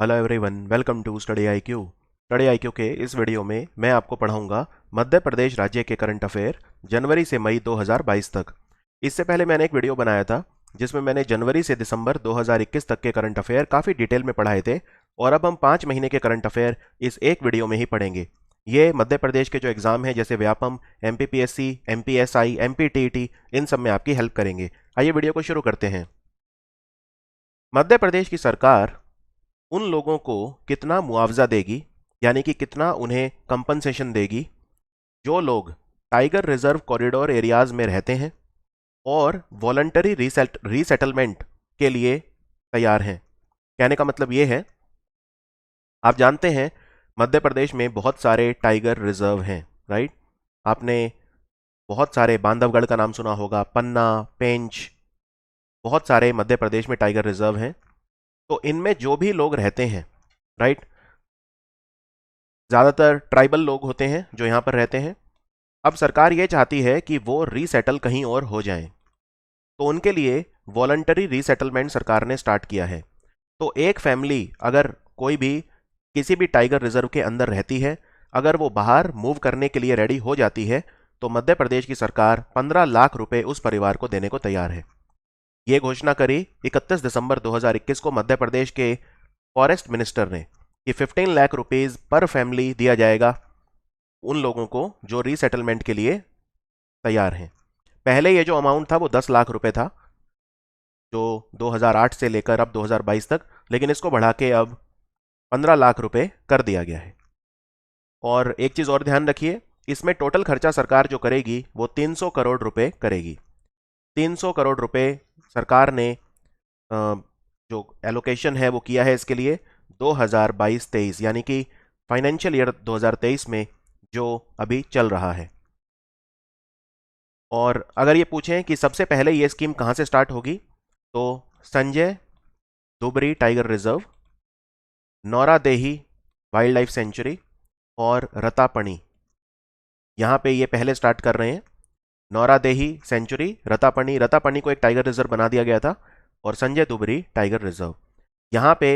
Hello everyone, welcome to Study IQ. Study IQ के इस video में मैं आपको पढ़ाऊंगा मध्य प्रदेश राज्य के करंट अफेयर जनवरी से मई 2022 तक। इससे पहले मैंने एक वीडियो बनाया था जिसमें मैंने जनवरी से दिसंबर 2021 तक के करंट अफेयर काफ़ी डिटेल में पढ़ाए थे, और अब हम 5 महीने के करंट अफेयर इस एक वीडियो में ही पढ़ेंगे। ये मध्य प्रदेश के जो एग्ज़ाम हैं जैसे व्यापम, MPPSC, MPSI, MPTET, इन सब में आपकी हेल्प करेंगे। आइए वीडियो को शुरू करते हैं। मध्य प्रदेश की सरकार उन लोगों को कितना मुआवजा देगी, यानी कि कितना उन्हें कंपनसेशन देगी, जो लोग टाइगर रिजर्व कॉरिडोर एरियाज में रहते हैं और वॉलंटरी रीसेटलमेंट के लिए तैयार हैं। कहने का मतलब ये है, आप जानते हैं मध्य प्रदेश में बहुत सारे टाइगर रिजर्व हैं, राइट। आपने बहुत सारे, बांधवगढ़ का नाम सुना होगा, पन्ना, पेंच, बहुत सारे मध्य प्रदेश में टाइगर रिजर्व हैं। तो इनमें जो भी लोग रहते हैं, राइट, ज़्यादातर ट्राइबल लोग होते हैं जो यहाँ पर रहते हैं। अब सरकार ये चाहती है कि वो रीसेटल कहीं और हो जाएं, तो उनके लिए वॉलंटरी रीसेटलमेंट सरकार ने स्टार्ट किया है। तो एक फैमिली अगर कोई भी किसी भी टाइगर रिजर्व के अंदर रहती है, अगर वो बाहर मूव करने के लिए रेडी हो जाती है, तो मध्य प्रदेश की सरकार 15 लाख रुपए उस परिवार को देने को तैयार है। ये घोषणा करी 31 दिसंबर 2021 को मध्य प्रदेश के फॉरेस्ट मिनिस्टर ने कि 15 लाख रुपीज पर फैमिली दिया जाएगा उन लोगों को जो रीसेटलमेंट के लिए तैयार हैं। पहले ये जो अमाउंट था वो 10 लाख रुपए था, जो 2008 से लेकर अब 2022 तक, लेकिन इसको बढ़ा के अब 15 लाख रुपए कर दिया गया है। और एक चीज़ और ध्यान रखिए, इसमें टोटल खर्चा सरकार जो करेगी वो 300 करोड़ रुपए करेगी। 300 करोड़ रुपए सरकार ने जो एलोकेशन है वो किया है इसके लिए 2022-23, यानी कि फाइनेंशियल ईयर 2023 में जो अभी चल रहा है। और अगर ये पूछें कि सबसे पहले ये स्कीम कहाँ से स्टार्ट होगी, तो Sanjay Dhubri tiger reserve, Nauradehi wild life sanctuary और रतापणी, यहाँ पे ये पहले स्टार्ट कर रहे हैं। नौरादेही सेंचुरी, रतापणी, रतापणी को एक टाइगर रिजर्व बना दिया गया था, और संजय धुबरी टाइगर रिजर्व, यहाँ पे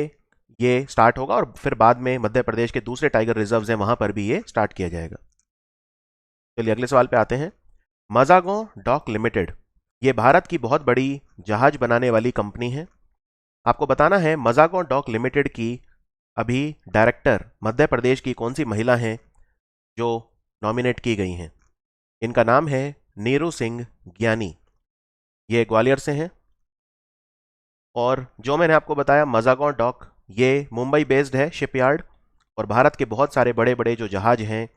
ये स्टार्ट होगा। और फिर बाद में मध्य प्रदेश के दूसरे टाइगर रिजर्व्स हैं, वहां पर भी ये स्टार्ट किया जाएगा। चलिए अगले सवाल पे आते हैं। मजागों डॉक लिमिटेड, ये भारत की बहुत बड़ी जहाज बनाने वाली कंपनी है। आपको बताना है मजागों डॉक लिमिटेड की अभी डायरेक्टर मध्य प्रदेश की कौन सी महिला हैं जो नॉमिनेट की गई हैं। इनका नाम है नीरू सिंह ज्ञानी, ये ग्वालियर से हैं। और जो मैंने आपको बताया मजागों डॉक, ये मुंबई बेस्ड है शिपयार्ड, और भारत के बहुत सारे बड़े बड़े जो जहाज हैं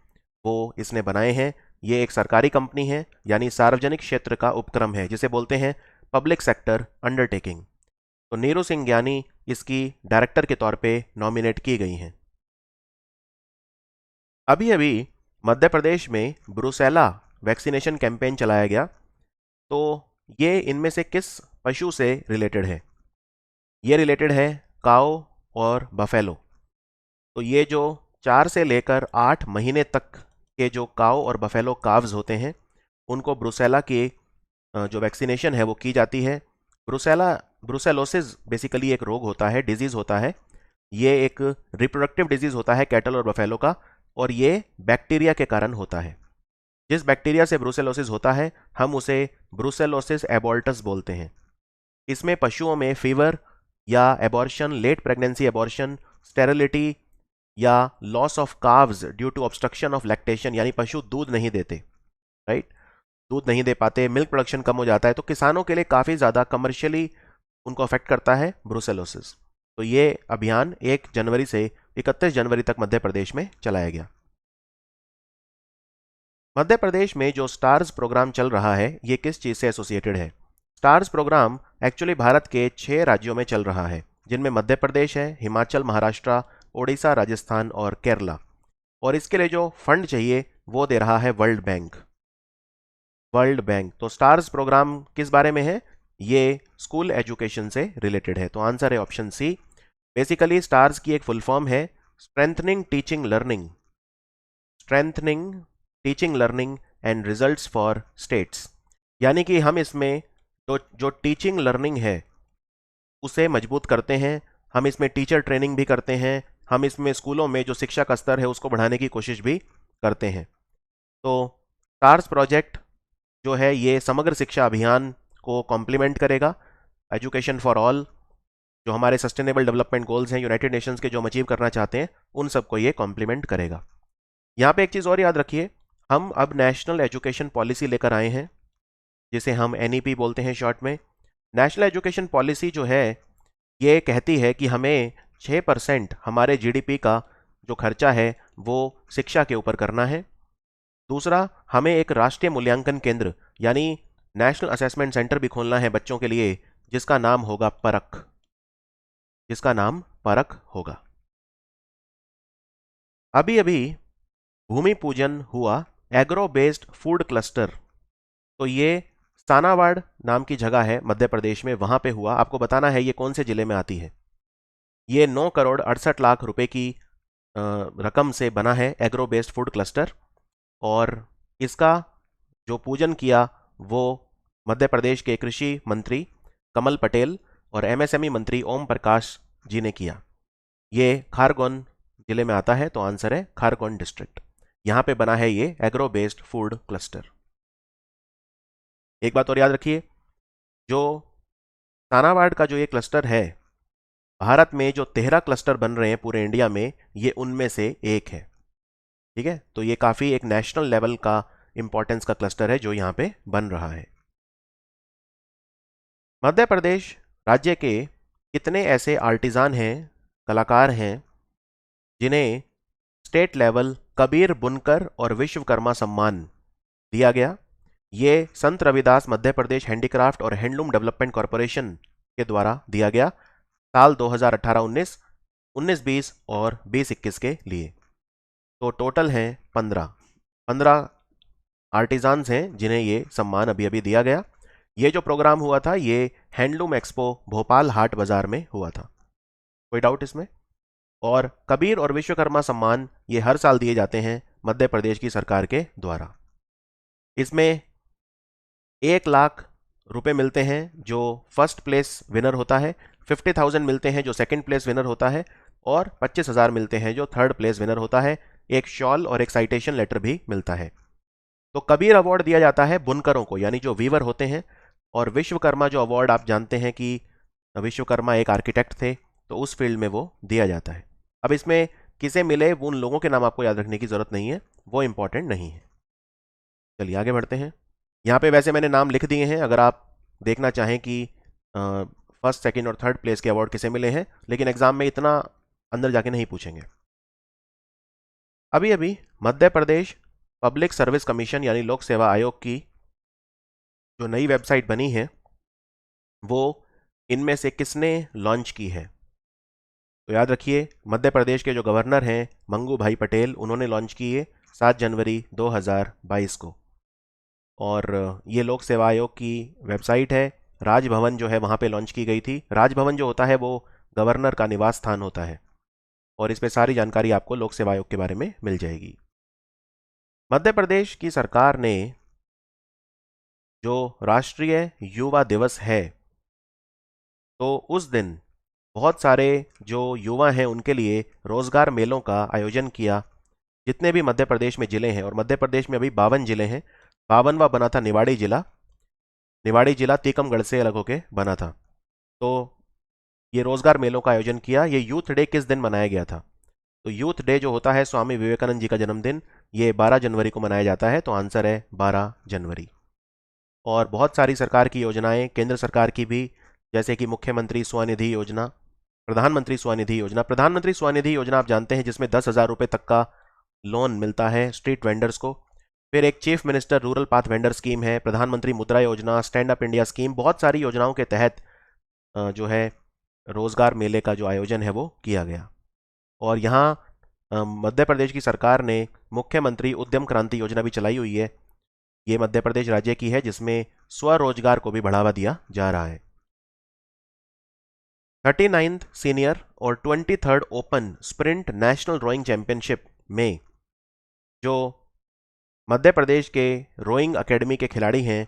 वो इसने बनाए हैं। ये एक सरकारी कंपनी है, यानी सार्वजनिक क्षेत्र का उपक्रम है, जिसे बोलते हैं पब्लिक सेक्टर अंडरटेकिंग। तो नीरू सिंह ज्ञानी इसकी डायरेक्टर के तौर पे नॉमिनेट की गई हैं। अभी अभी मध्य प्रदेश में ब्रुसेला वैक्सीनेशन कैंपेन चलाया गया। तो ये इनमें से किस पशु से रिलेटेड है? ये रिलेटेड है काओ और बफेलो। तो ये जो 4 से लेकर 8 महीने तक के जो काओ और बफेलो काव्स होते हैं, उनको ब्रुसेला की जो वैक्सीनेशन है वो की जाती है। ब्रुसेलोसिस बेसिकली एक रोग होता है, डिजीज होता है। ये एक रिप्रोडक्टिव डिजीज होता है कैटल और बफेलो का, और ये बैक्टीरिया के कारण होता है। जिस बैक्टीरिया से ब्रुसेलोसिस होता है हम उसे ब्रुसेलोसिस एबॉर्टस बोलते हैं। इसमें पशुओं में फीवर या abortion, late pregnancy abortion, sterility या loss of calves due to obstruction of lactation, यानी पशु दूध नहीं देते, राइट, दूध नहीं दे पाते, मिल्क प्रोडक्शन कम हो जाता है, तो किसानों के लिए काफ़ी ज़्यादा कमर्शियली उनको अफेक्ट करता है ब्रुसेलोसिस। तो ये अभियान 1 जनवरी से 31 जनवरी तक मध्य प्रदेश में चलाया गया। मध्य प्रदेश में जो स्टार्स प्रोग्राम चल रहा है ये किस चीज़ से एसोसिएटेड है? स्टार्स प्रोग्राम एक्चुअली भारत के 6 राज्यों में चल रहा है, जिनमें मध्य प्रदेश है, हिमाचल, महाराष्ट्र, ओडिशा, राजस्थान और केरला। और इसके लिए जो फंड चाहिए वो दे रहा है वर्ल्ड बैंक। World bank. तो स्टार्स प्रोग्राम किस बारे में है? ये स्कूल एजुकेशन से रिलेटेड है। तो आंसर है ऑप्शन सी। बेसिकली स्टार्स की एक फुल फॉर्म है strengthening teaching learning, strengthening teaching learning and results for states, यानी कि हम इसमें जो टीचिंग लर्निंग है उसे मजबूत करते हैं हम इसमें टीचर ट्रेनिंग भी करते हैं, हम इसमें स्कूलों में जो शिक्षा का स्तर है उसको बढ़ाने की कोशिश भी करते हैं। तो स्टार्स प्रोजेक्ट जो है ये समग्र शिक्षा अभियान को कॉम्प्लीमेंट करेगा। एजुकेशन फॉर ऑल, जो हमारे सस्टेनेबल डेवलपमेंट गोल्स हैं, यूनाइटेड नेशंस के जो हम अचीव करना चाहते हैं, उन सबको ये कॉम्प्लीमेंट करेगा। यहाँ पे एक चीज़ और याद रखिए, हम अब नेशनल एजुकेशन पॉलिसी लेकर आए हैं, जिसे हम NEP बोलते हैं शॉर्ट में। नेशनल एजुकेशन पॉलिसी जो है ये कहती है कि हमें 6% हमारे GDP का जो खर्चा है वो शिक्षा के ऊपर करना है। दूसरा, हमें एक राष्ट्रीय मूल्यांकन केंद्र यानी नेशनल असेसमेंट सेंटर भी खोलना है बच्चों के लिए, जिसका नाम होगा परख, जिसका नाम परख होगा। अभी अभी भूमि पूजन हुआ एग्रो बेस्ड फूड क्लस्टर, तो ये सानावाड़ नाम की जगह है मध्य प्रदेश में, वहां पे हुआ। आपको बताना है ये कौन से जिले में आती है। ये 9 करोड़ 68 लाख रुपए की रकम से बना है एग्रो बेस्ड फूड क्लस्टर, और इसका जो पूजन किया वो मध्य प्रदेश के कृषि मंत्री कमल पटेल और MSME मंत्री ओम प्रकाश जी ने किया। ये खारगोन जिले में आता है, तो आंसर है खारगोन डिस्ट्रिक्ट। यहां पे बना है ये एग्रो बेस्ड फूड क्लस्टर। एक बात और याद रखिए, जो तानावाड़ का जो ये क्लस्टर है, भारत में जो 13 क्लस्टर बन रहे हैं पूरे इंडिया में, ये उनमें से एक है। ठीक है, तो ये काफी एक नेशनल लेवल का इंपॉर्टेंस का क्लस्टर है जो यहां पे बन रहा है। मध्य प्रदेश राज्य के कितने ऐसे आर्टिजान हैं, कलाकार हैं, जिन्हें स्टेट लेवल कबीर बुनकर और विश्वकर्मा सम्मान दिया गया? ये संत रविदास मध्य प्रदेश हैंडीक्राफ्ट और हैंडलूम डेवलपमेंट कॉरपोरेशन के द्वारा दिया गया, साल 2018-19, 19-20 और 20-21 के लिए। तो टोटल हैं 15 आर्टिजान्स हैं जिन्हें ये सम्मान अभी अभी दिया गया। ये जो प्रोग्राम हुआ था ये हैंडलूम एक्सपो भोपाल हाट बाजार में हुआ था, कोई डाउट इसमें? और कबीर और विश्वकर्मा सम्मान ये हर साल दिए जाते हैं मध्य प्रदेश की सरकार के द्वारा। इसमें 1 लाख रुपए मिलते हैं जो फर्स्ट प्लेस विनर होता है, 50,000 मिलते हैं जो सेकंड प्लेस विनर होता है, और 25,000 मिलते हैं जो थर्ड प्लेस विनर होता है। एक शॉल और एक साइटेशन लेटर भी मिलता है। तो कबीर अवार्ड दिया जाता है बुनकरों को, यानी जो वीवर होते हैं, और विश्वकर्मा जो अवार्ड आप जानते हैं कि विश्वकर्मा एक आर्किटेक्ट थे, तो उस फील्ड में वो दिया जाता है। अब इसमें किसे मिले उन लोगों के नाम आपको याद रखने की जरूरत नहीं है, वो इंपॉर्टेंट नहीं है। चलिए आगे बढ़ते हैं। यहाँ पे वैसे मैंने नाम लिख दिए हैं, अगर आप देखना चाहें कि फर्स्ट सेकंड और थर्ड प्लेस के अवार्ड किसे मिले हैं, लेकिन एग्जाम में इतना अंदर जाके नहीं पूछेंगे। अभी अभी Madhya Pradesh public service commission यानी लोक सेवा आयोग की जो नई वेबसाइट बनी है वो इनमें से किसने लॉन्च की है? तो याद रखिए, मध्य प्रदेश के जो गवर्नर हैं मंगू भाई पटेल, उन्होंने लॉन्च की है 7 जनवरी 2022 को। और ये लोक सेवा आयोग की वेबसाइट है। राजभवन जो है वहाँ पे लॉन्च की गई थी। राजभवन जो होता है वो गवर्नर का निवास स्थान होता है, और इस पे सारी जानकारी आपको लोक सेवा आयोग के बारे में मिल जाएगी। मध्य प्रदेश की सरकार ने जो राष्ट्रीय युवा दिवस है, तो उस दिन बहुत सारे जो युवा हैं उनके लिए रोजगार मेलों का आयोजन किया। जितने भी मध्य प्रदेश में जिले हैं, और मध्य प्रदेश में अभी 52 जिले हैं, 52वां बना था निवाड़ी जिला। निवाड़ी जिला टीकमगढ़ से अलग होके बना था। तो ये रोजगार मेलों का आयोजन किया। ये यूथ डे किस दिन मनाया गया था? तो यूथ डे जो होता है स्वामी विवेकानंद जी का जन्मदिन, ये 12 जनवरी को मनाया जाता है, तो आंसर है 12 जनवरी। और बहुत सारी सरकार की योजनाएं, केंद्र सरकार की भी, जैसे कि मुख्यमंत्री स्वनिधि योजना, प्रधानमंत्री स्वनिधि योजना। प्रधानमंत्री स्वनिधि योजना आप जानते हैं, जिसमें 10,000 रुपये तक का लोन मिलता है स्ट्रीट वेंडर्स को। फिर एक chief minister rural path vendor scheme है, प्रधानमंत्री मुद्रा योजना, स्टैंड अप इंडिया स्कीम। बहुत सारी योजनाओं के तहत जो है रोजगार मेले का जो आयोजन है वो किया गया। और यहाँ मध्य प्रदेश की सरकार ने मुख्यमंत्री उद्यम क्रांति योजना भी चलाई हुई है। ये मध्य प्रदेश राज्य की है, जिसमें स्वरोजगार को भी बढ़ावा दिया जा रहा है। 39th सीनियर और 23rd open sprint national rowing championship में जो मध्य प्रदेश के रोइंग एकेडमी के खिलाड़ी हैं,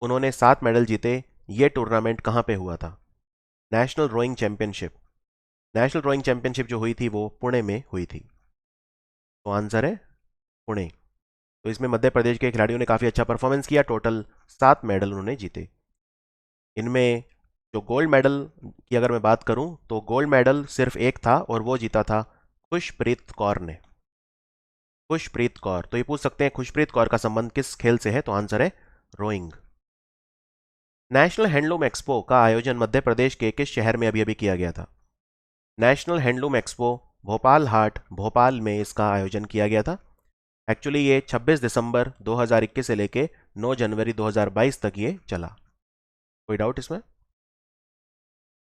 उन्होंने 7 मेडल जीते। ये टूर्नामेंट कहाँ पे हुआ था? National rowing championship. National rowing championship जो हुई थी वो पुणे में हुई थी, तो आंसर है पुणे। तो इसमें मध्य प्रदेश के खिलाड़ियों ने काफ़ी अच्छा परफॉर्मेंस किया, टोटल 7 मेडल उन्होंने जीते। इनमें जो गोल्ड मेडल की अगर मैं बात करूं तो गोल्ड मेडल सिर्फ एक था और वो जीता था खुशप्रीत कौर ने। खुशप्रीत कौर, तो ये पूछ सकते हैं खुशप्रीत कौर का संबंध किस खेल से है, तो आंसर है रोइंग। नेशनल हैंडलूम एक्सपो का आयोजन मध्य प्रदेश के किस शहर में अभी अभी किया गया था? नेशनल हैंडलूम एक्सपो भोपाल हाट भोपाल में इसका आयोजन किया गया था। एक्चुअली ये 26 दिसंबर 2021 से लेके 9 जनवरी 2022 तक ये चला। कोई डाउट इसमें?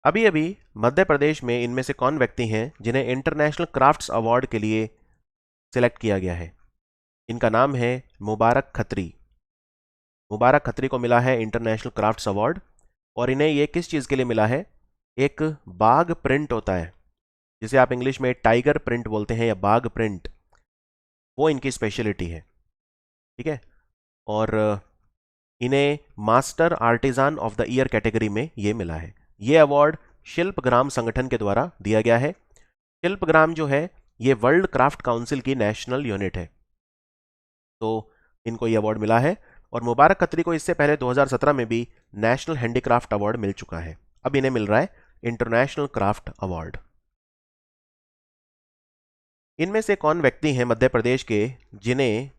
अभी अभी मध्य प्रदेश में इनमें से कौन व्यक्ति हैं जिन्हें इंटरनेशनल क्राफ्ट्स अवार्ड के लिए सिलेक्ट किया गया है? इनका नाम है मुबारक खत्री। मुबारक खत्री को मिला है इंटरनेशनल क्राफ्ट्स अवार्ड, और इन्हें ये किस चीज़ के लिए मिला है? एक बाघ प्रिंट होता है जिसे आप इंग्लिश में टाइगर प्रिंट बोलते हैं या बाघ प्रिंट, वो इनकी स्पेशलिटी है। ठीक है, और इन्हें master artisan of the year category में ये मिला है। ये अवार्ड शिल्पग्राम संगठन के द्वारा दिया गया है। शिल्पग्राम जो है ये वर्ल्ड क्राफ्ट काउंसिल की नेशनल यूनिट है, तो इनको ये अवार्ड मिला है। और मुबारक खत्री को इससे पहले 2017 में भी नेशनल हैंडीक्राफ्ट अवार्ड मिल चुका है, अब इन्हें मिल रहा है इंटरनेशनल क्राफ्ट अवार्ड। इनमें से कौन व्यक्ति हैं मध्य प्रदेश के जिन्हें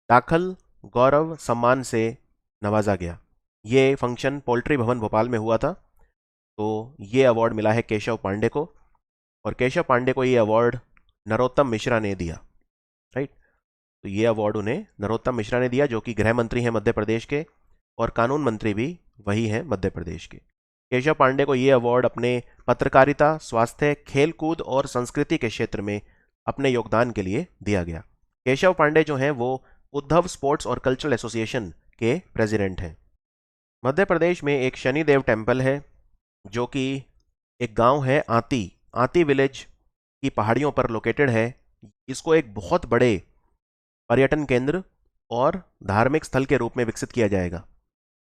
दाखल गौरव सम्मान से नवाजा गया? ये फंक्शन पोल्ट्री भवन भोपाल में हुआ था, तो ये अवार्ड मिला है केशव पांडे को, और केशव पांडे को ये अवार्ड नरोत्तम मिश्रा ने दिया। राइट, तो ये अवार्ड उन्हें नरोत्तम मिश्रा ने दिया जो कि गृह मंत्री हैं मध्य प्रदेश के, और कानून मंत्री भी वही हैं मध्य प्रदेश के। केशव पांडे को ये अवार्ड अपने पत्रकारिता, स्वास्थ्य, खेलकूद और संस्कृति के क्षेत्र में अपने योगदान के लिए दिया गया। केशव पांडे जो हैं वो उद्धव स्पोर्ट्स और कल्चरल एसोसिएशन के प्रेसिडेंट हैं। मध्य प्रदेश में एक शनिदेव टेम्पल है जो कि एक गांव है आती, आती विलेज की पहाड़ियों पर लोकेटेड है। इसको एक बहुत बड़े पर्यटन केंद्र और धार्मिक स्थल के रूप में विकसित किया जाएगा,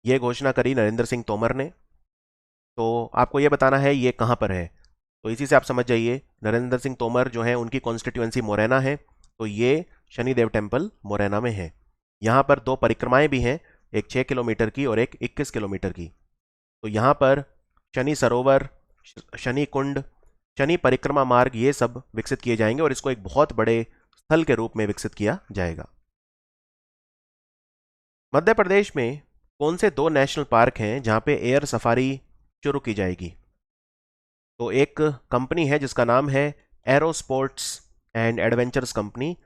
ये घोषणा करी नरेंद्र सिंह तोमर ने। तो आपको ये बताना है ये कहाँ पर है, तो इसी से आप समझ जाइए नरेंद्र सिंह तोमर जो है उनकी कॉन्स्टिट्यूएंसी मोरैना है, तो ये शनिदेव टेम्पल मोरैना में है। यहाँ पर 2 परिक्रमाएं भी हैं, एक 6 किलोमीटर की और एक 21 किलोमीटर की। तो यहाँ पर शनि सरोवर, शनि कुंड, शनि परिक्रमा मार्ग ये सब विकसित किए जाएंगे और इसको एक बहुत बड़े स्थल के रूप में विकसित किया जाएगा। मध्य प्रदेश में कौन से 2 नेशनल पार्क हैं जहाँ पे एयर सफारी शुरू की जाएगी? तो एक कंपनी है जिसका नाम है aero sports and adventures company,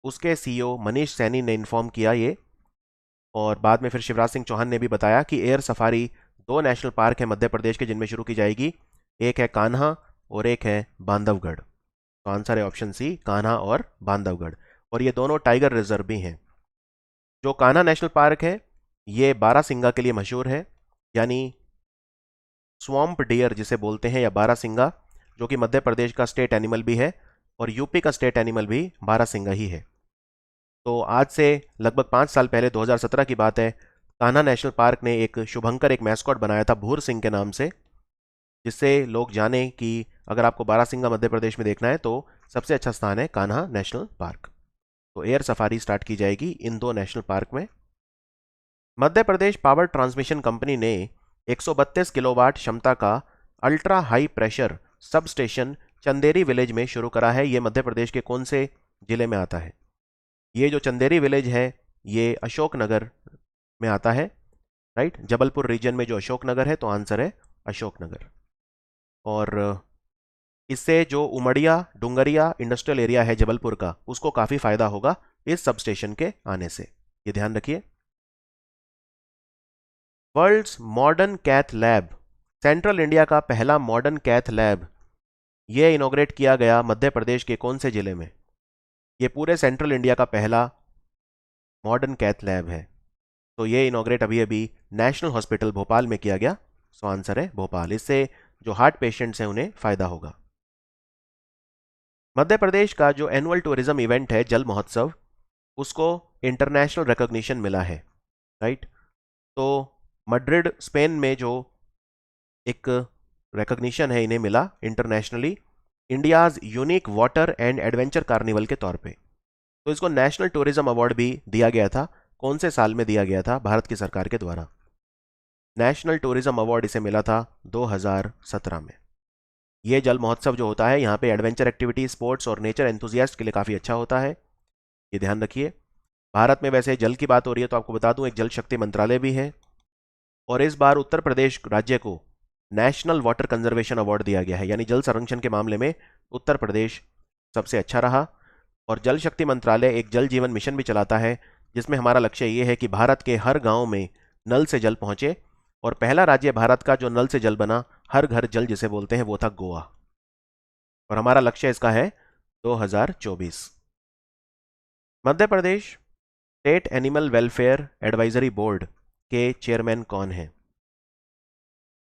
उसके सीईओ मनीष सैनी ने इन्फॉर्म किया ये, और बाद में फिर शिवराज सिंह चौहान ने भी बताया कि एयर सफारी 2 नेशनल पार्क है मध्य प्रदेश के जिनमें शुरू की जाएगी, एक है कान्हा और एक है बांधवगढ़। तो आंसर है ऑप्शन सी, कान्हा और बांधवगढ़, और ये दोनों टाइगर रिजर्व भी हैं। जो कान्हा नेशनल पार्क है ये बारासिंगा के लिए मशहूर है, यानी स्वॉम्प डियर जिसे बोलते हैं या बारासिंगा, जो कि मध्य प्रदेश का स्टेट एनिमल भी है और यूपी का स्टेट एनिमल भी बारासिंगा ही है। तो आज से लगभग 5 साल पहले 2017 की बात है, कान्हा नेशनल पार्क ने एक शुभंकर, एक मैस्कॉट बनाया था भूर सिंह के नाम से, जिससे लोग जाने कि अगर आपको बारासिंगा मध्य प्रदेश में देखना है तो सबसे अच्छा स्थान है कान्हा नेशनल पार्क। तो एयर सफारी स्टार्ट की जाएगी इन 2 नेशनल पार्क में। Madhya Pradesh power transmission company ने 132 किलोवाट क्षमता का ultra high pressure sub station Chanderi village में शुरू करा है। ये मध्य प्रदेश के कौन से जिले में आता है? ये जो चंदेरी विलेज है ये अशोकनगर में आता है। राइट, जबलपुर रीजन में जो अशोकनगर है, तो आंसर है अशोकनगर। और इससे जो उमड़िया डुंगरिया इंडस्ट्रियल एरिया है जबलपुर का, उसको काफ़ी फायदा होगा इस सब स्टेशन के आने से, ये ध्यान रखिए। World's modern cath lab, central India का पहला मॉडर्न कैथ लैब, ये इनॉग्रेट किया गया मध्य प्रदेश के कौन से जिले में? ये पूरे सेंट्रल इंडिया का पहला मॉडर्न कैथ लैब है, तो ये इनॉग्रेट अभी अभी नेशनल हॉस्पिटल भोपाल में किया गया। सो आंसर है भोपाल, इससे जो हार्ट पेशेंट्स हैं उन्हें फायदा होगा। मध्य प्रदेश का जो एनुअल टूरिज्म इवेंट है जल महोत्सव, उसको इंटरनेशनल रिकॉग्निशन मिला है। राइट, तो मैड्रिड स्पेन में जो एक रिकॉग्निशन है इन्हें मिला internationally, India's unique water and adventure carnival के तौर पे। तो इसको नेशनल टूरिज्म अवार्ड भी दिया गया था। कौन से साल में दिया गया था भारत की सरकार के द्वारा? नेशनल टूरिज्म अवार्ड इसे मिला था 2017 में। ये जल महोत्सव जो होता है यहाँ पे एडवेंचर एक्टिविटी, स्पोर्ट्स और नेचर एंथुजियास्ट के लिए काफ़ी अच्छा होता है, ये ध्यान रखिए। भारत में वैसे जल की बात हो रही है तो आपको बता दूं एक जल शक्ति मंत्रालय भी है। और इस बार उत्तर प्रदेश राज्य को नेशनल वाटर कंजर्वेशन अवार्ड दिया गया है, यानी जल संरक्षण के मामले में उत्तर प्रदेश सबसे अच्छा रहा। और जल शक्ति मंत्रालय एक जल जीवन मिशन भी चलाता है, जिसमें हमारा लक्ष्य ये है कि भारत के हर गांव में नल से जल पहुंचे। और पहला राज्य भारत का जो नल से जल बना, हर घर जल जिसे बोलते हैं, वो था गोवा। और हमारा लक्ष्य इसका है 2024। Madhya Pradesh state animal welfare advisory board के चेयरमैन कौन हैं?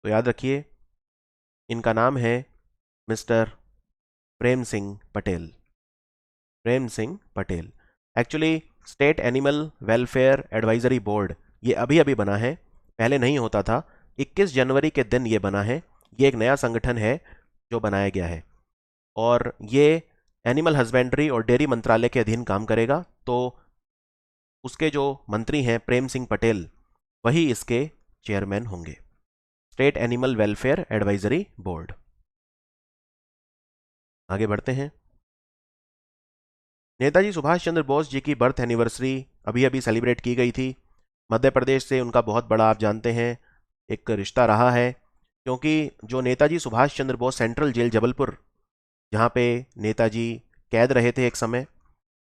तो याद रखिए, इनका नाम है mister Prem Singh Patel. Prem Singh Patel. Actually state animal welfare advisory board ये अभी अभी बना है, पहले नहीं होता था। 21 जनवरी के दिन ये बना है। ये एक नया संगठन है जो बनाया गया है, और ये एनिमल हस्बेंड्री और डेयरी मंत्रालय के अधीन काम करेगा। तो उसके जो मंत्री हैं प्रेम सिंह पटेल, वही इसके चेयरमैन होंगे, state animal welfare advisory board. आगे बढ़ते हैं। नेताजी सुभाष चंद्र बोस जी की बर्थ एनिवर्सरी अभी अभी सेलिब्रेट की गई थी। मध्य प्रदेश से उनका बहुत बड़ा, आप जानते हैं, एक रिश्ता रहा है, क्योंकि जो नेताजी सुभाष चंद्र बोस सेंट्रल जेल जबलपुर, जहाँ पे नेताजी कैद रहे थे एक समय,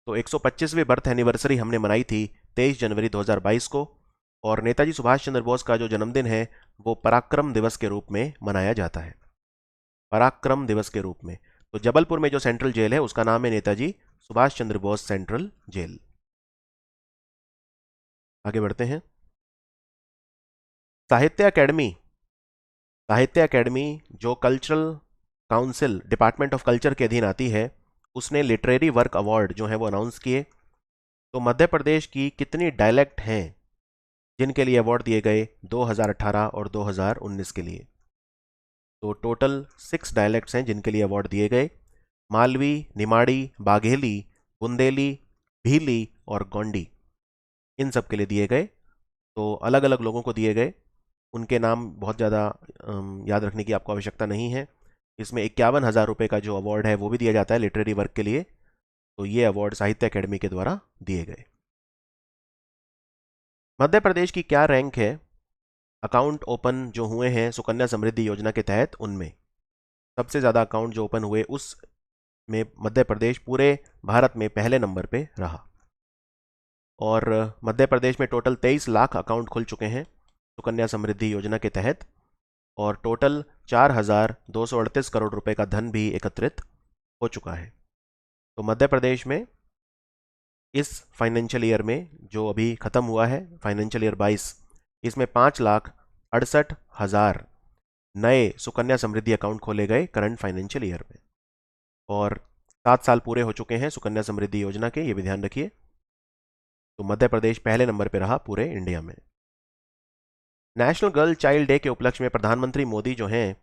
तो 125वीं बर्थ एनिवर्सरी हमने मनाई थी 23 जनवरी 2022 को। और नेताजी सुभाष चंद्र बोस का जो जन्मदिन है वो पराक्रम दिवस के रूप में मनाया जाता है, पराक्रम दिवस के रूप में। तो जबलपुर में जो सेंट्रल जेल है उसका नाम है नेताजी सुभाष चंद्र बोस सेंट्रल जेल। आगे बढ़ते हैं। साहित्य अकेडमी, साहित्य अकेडमी जो cultural council department of culture के अधीन आती है, उसने लिटरेरी वर्क अवार्ड जो है वो अनाउंस किए। तो मध्य प्रदेश की कितनी डायलेक्ट हैं जिनके लिए अवार्ड दिए गए 2018 और 2019 के लिए? तो टोटल 6 डायलेक्ट्स हैं जिनके लिए अवार्ड दिए गए। मालवी, निमाड़ी, बाघेली, बुंदेली, भीली और गोंडी, इन सब के लिए दिए गए। तो अलग अलग लोगों को दिए गए, उनके नाम बहुत ज़्यादा याद रखने की आपको आवश्यकता नहीं है। इसमें 51,000 रुपये का जो अवार्ड है वो भी दिया जाता है लिटरेरी वर्क के लिए। तो ये अवार्ड साहित्य अकेडमी के द्वारा दिए गए। मध्य प्रदेश की क्या रैंक है अकाउंट ओपन जो हुए हैं सुकन्या समृद्धि योजना के तहत? उनमें सबसे ज़्यादा अकाउंट जो ओपन हुए उस में मध्य प्रदेश पूरे भारत में पहले नंबर पे रहा। और मध्य प्रदेश में टोटल 23 लाख अकाउंट खुल चुके हैं सुकन्या समृद्धि योजना के तहत, और टोटल 4,238 करोड़ रुपए का धन भी एकत्रित हो चुका है। तो मध्य प्रदेश में इस फाइनेंशियल ईयर में जो अभी ख़त्म हुआ है, फाइनेंशियल ईयर 22, इसमें 5,68,000 नए सुकन्या समृद्धि अकाउंट खोले गए करंट फाइनेंशियल ईयर में। और 7 साल पूरे हो चुके हैं सुकन्या समृद्धि योजना के, ये भी ध्यान रखिए। तो मध्य प्रदेश पहले नंबर पर रहा पूरे इंडिया में। नेशनल गर्ल चाइल्ड डे के उपलक्ष्य में प्रधानमंत्री मोदी जो हैं,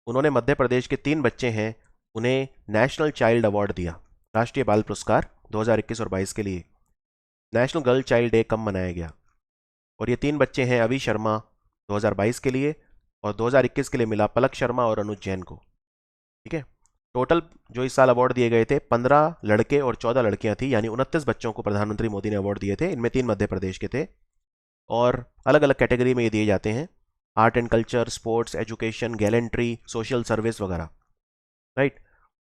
उन्होंने मध्य प्रदेश के 3 बच्चे हैं, उन्हें नेशनल चाइल्ड अवार्ड दिया, राष्ट्रीय बाल पुरस्कार 2021 और 22 के लिए। नेशनल गर्ल चाइल्ड डे कब मनाया गया? और ये 3 बच्चे हैं अभी शर्मा 2022 के लिए, और 2021 के लिए मिला पलक शर्मा और अनुज जैन को। ठीक है, टोटल जो इस साल अवार्ड दिए गए थे 15 लड़के और 14 लड़कियां थी, यानी 29 बच्चों को प्रधानमंत्री मोदी ने अवार्ड दिए थे। इनमें 3 मध्य प्रदेश के थे, और अलग अलग कैटेगरी में ये दिए जाते हैं, art and culture, sports, education, gallantry, social service वगैरह, राइट।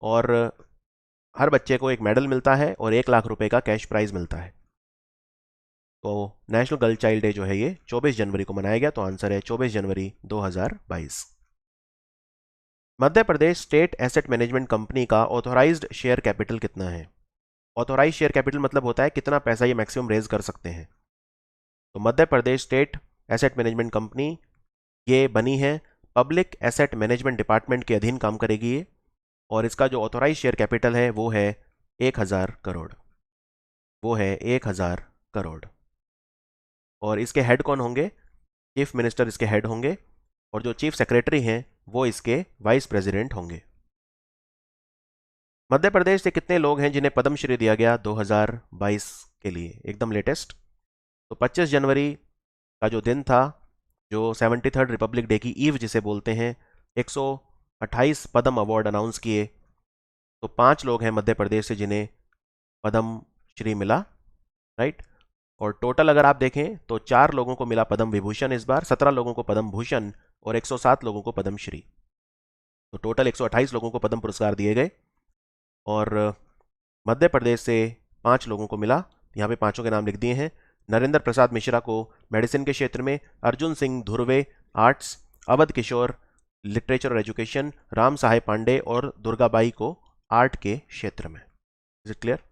और हर बच्चे को एक मेडल मिलता है और 1 लाख रुपए का कैश प्राइज मिलता है। तो नेशनल गर्ल चाइल्ड डे जो है ये 24 जनवरी को मनाया गया। तो आंसर है 24 जनवरी 2022। मध्य Pradesh state asset management company का ऑथोराइज्ड शेयर कैपिटल कितना है? ऑथोराइज शेयर कैपिटल मतलब होता है कितना पैसा ये मैक्सिमम रेज कर सकते हैं। तो मध्य Pradesh state asset management company ये बनी है, पब्लिक एसेट मैनेजमेंट डिपार्टमेंट के अधीन काम करेगी ये, और इसका जो ऑथोराइज शेयर कैपिटल है वो है 1,000 करोड़, वो है 1,000 करोड़। और इसके हेड कौन होंगे? चीफ मिनिस्टर इसके हेड होंगे, और जो चीफ सेक्रेटरी हैं वो इसके वाइस प्रेसिडेंट होंगे। मध्य प्रदेश से कितने लोग हैं जिन्हें पद्मश्री दिया गया 2022 के लिए, एकदम लेटेस्ट? तो 25 जनवरी का जो दिन था, जो 73rd रिपब्लिक डे की ईव जिसे बोलते हैं, 128 पद्म अवार्ड अनाउंस किए। तो 5 लोग हैं मध्य प्रदेश से जिन्हें पद्म श्री मिला, राइट। और टोटल अगर आप देखें तो 4 लोगों को मिला पद्म विभूषण इस बार, 17 लोगों को पद्म भूषण और 107 लोगों को पद्म श्री। तो टोटल 128 लोगों को पद्म पुरस्कार दिए गए और मध्य प्रदेश से 5 लोगों को मिला। यहाँ पे 5 के नाम लिख दिए हैं। नरेंद्र प्रसाद मिश्रा को मेडिसिन के क्षेत्र में, अर्जुन सिंह धुर्वे आर्ट्स, अवध किशोर लिटरेचर और एजुकेशन, राम सहाय पांडे और दुर्गाबाई को आर्ट के क्षेत्र में। Is it clear?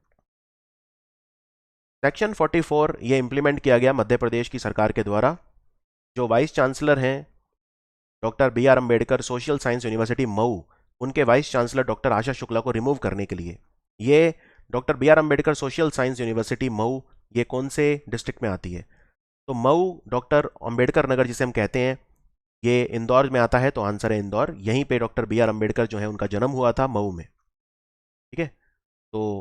सेक्शन 44 ये इंप्लीमेंट किया गया मध्य प्रदेश की सरकार के द्वारा। जो वाइस चांसलर हैं doctor B R Ambedkar social science university Mhow, उनके vice chancellor doctor Asha Shukla को रिमूव करने के लिए। ये doctor B R Ambedkar social science university Mhow, ये कौन से डिस्ट्रिक्ट में आती है? तो मऊ डॉक्टर अम्बेडकर नगर जिसे हम कहते हैं, ये इंदौर में आता है, तो आंसर है इंदौर। यहीं पे डॉक्टर बी आर अम्बेडकर जो है उनका जन्म हुआ था, मऊ में। ठीक है। तो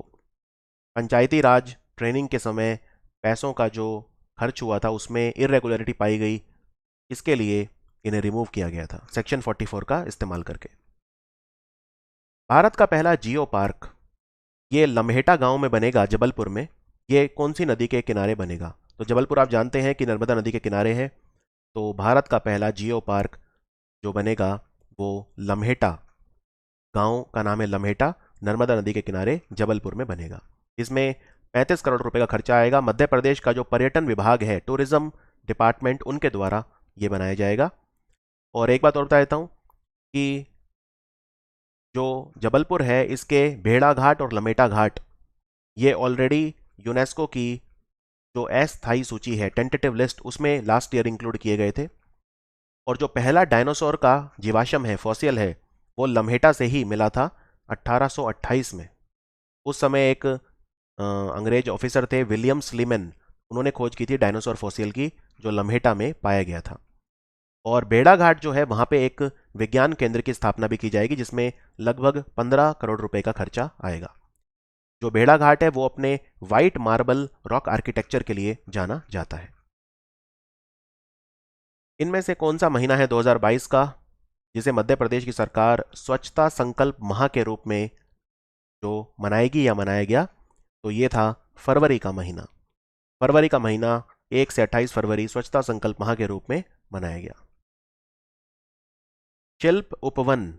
पंचायती राज ट्रेनिंग के समय पैसों का जो खर्च हुआ था उसमें इरेगुलरिटी पाई गई, इसके लिए इन्हें रिमूव किया गया था सेक्शन 44 का इस्तेमाल करके। भारत का पहला जियो पार्क ये लम्हेटा गांव में बनेगा, जबलपुर में। ये कौन सी नदी के किनारे बनेगा? तो जबलपुर आप जानते हैं कि नर्मदा नदी के किनारे है। तो भारत का पहला जियो पार्क जो बनेगा वो लम्हेटा, गांव का नाम है लम्हेटा, नर्मदा नदी के किनारे जबलपुर में बनेगा। इसमें 35 करोड़ रुपए का खर्चा आएगा। मध्य प्रदेश का जो पर्यटन विभाग है, टूरिज्म डिपार्टमेंट, उनके द्वारा ये बनाया जाएगा। और एक बात और बता देता हूँ कि जो जबलपुर है, इसके भेड़ा घाट और लमेटा घाट ये ऑलरेडी यूनेस्को की जो अस्थायी सूची है, टेंटेटिव लिस्ट, उसमें लास्ट ईयर इंक्लूड किए गए थे। और जो पहला डायनासोर का जीवाश्म है, फॉसियल है, वो लम्हेटा से ही मिला था 1828 में। उस समय एक अंग्रेज ऑफिसर थे विलियम स्लीमन, उन्होंने खोज की थी डायनासोर फॉसिल की, जो लम्हेटा में पाया गया था। और बेड़ा घाट जो है वहां पे एक विज्ञान केंद्र की स्थापना भी की जाएगी, जिसमें लगभग 15 करोड़ रुपए का खर्चा आएगा। जो बेड़ा घाट है वो अपने व्हाइट मार्बल रॉक आर्किटेक्चर के लिए जाना जाता है। इनमें से कौन सा महीना है 2022 का जिसे मध्य प्रदेश की सरकार स्वच्छता संकल्प माह के रूप में जो मनाएगी या मनाया गया? तो ये था फरवरी का महीना। फरवरी का महीना 1 से 28 फरवरी स्वच्छता संकल्प माह के रूप में मनाया गया। शिल्प उपवन,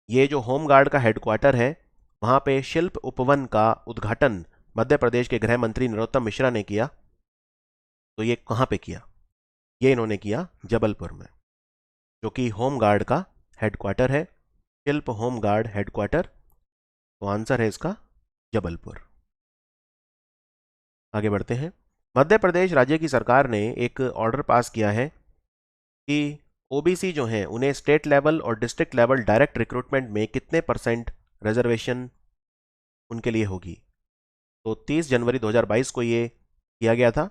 ये जो होमगार्ड का हेडक्वार्टर है, वहां पे शिल्प उपवन का उद्घाटन मध्य प्रदेश के गृह मंत्री नरोत्तम मिश्रा ने किया। तो ये कहां पे किया? ये इन्होंने किया जबलपुर में, जो कि होमगार्ड का हेडक्वार्टर है, शिल्प होमगार्ड हेडक्वार्टर। तो आंसर है इसका जबलपुर। आगे बढ़ते हैं। मध्य प्रदेश राज्य की सरकार ने एक ऑर्डर पास किया है कि ओबीसी जो हैं उन्हें स्टेट लेवल और डिस्ट्रिक्ट लेवल डायरेक्ट रिक्रूटमेंट में कितने % रिजर्वेशन उनके लिए होगी। तो 30 जनवरी 2022 को ये किया गया था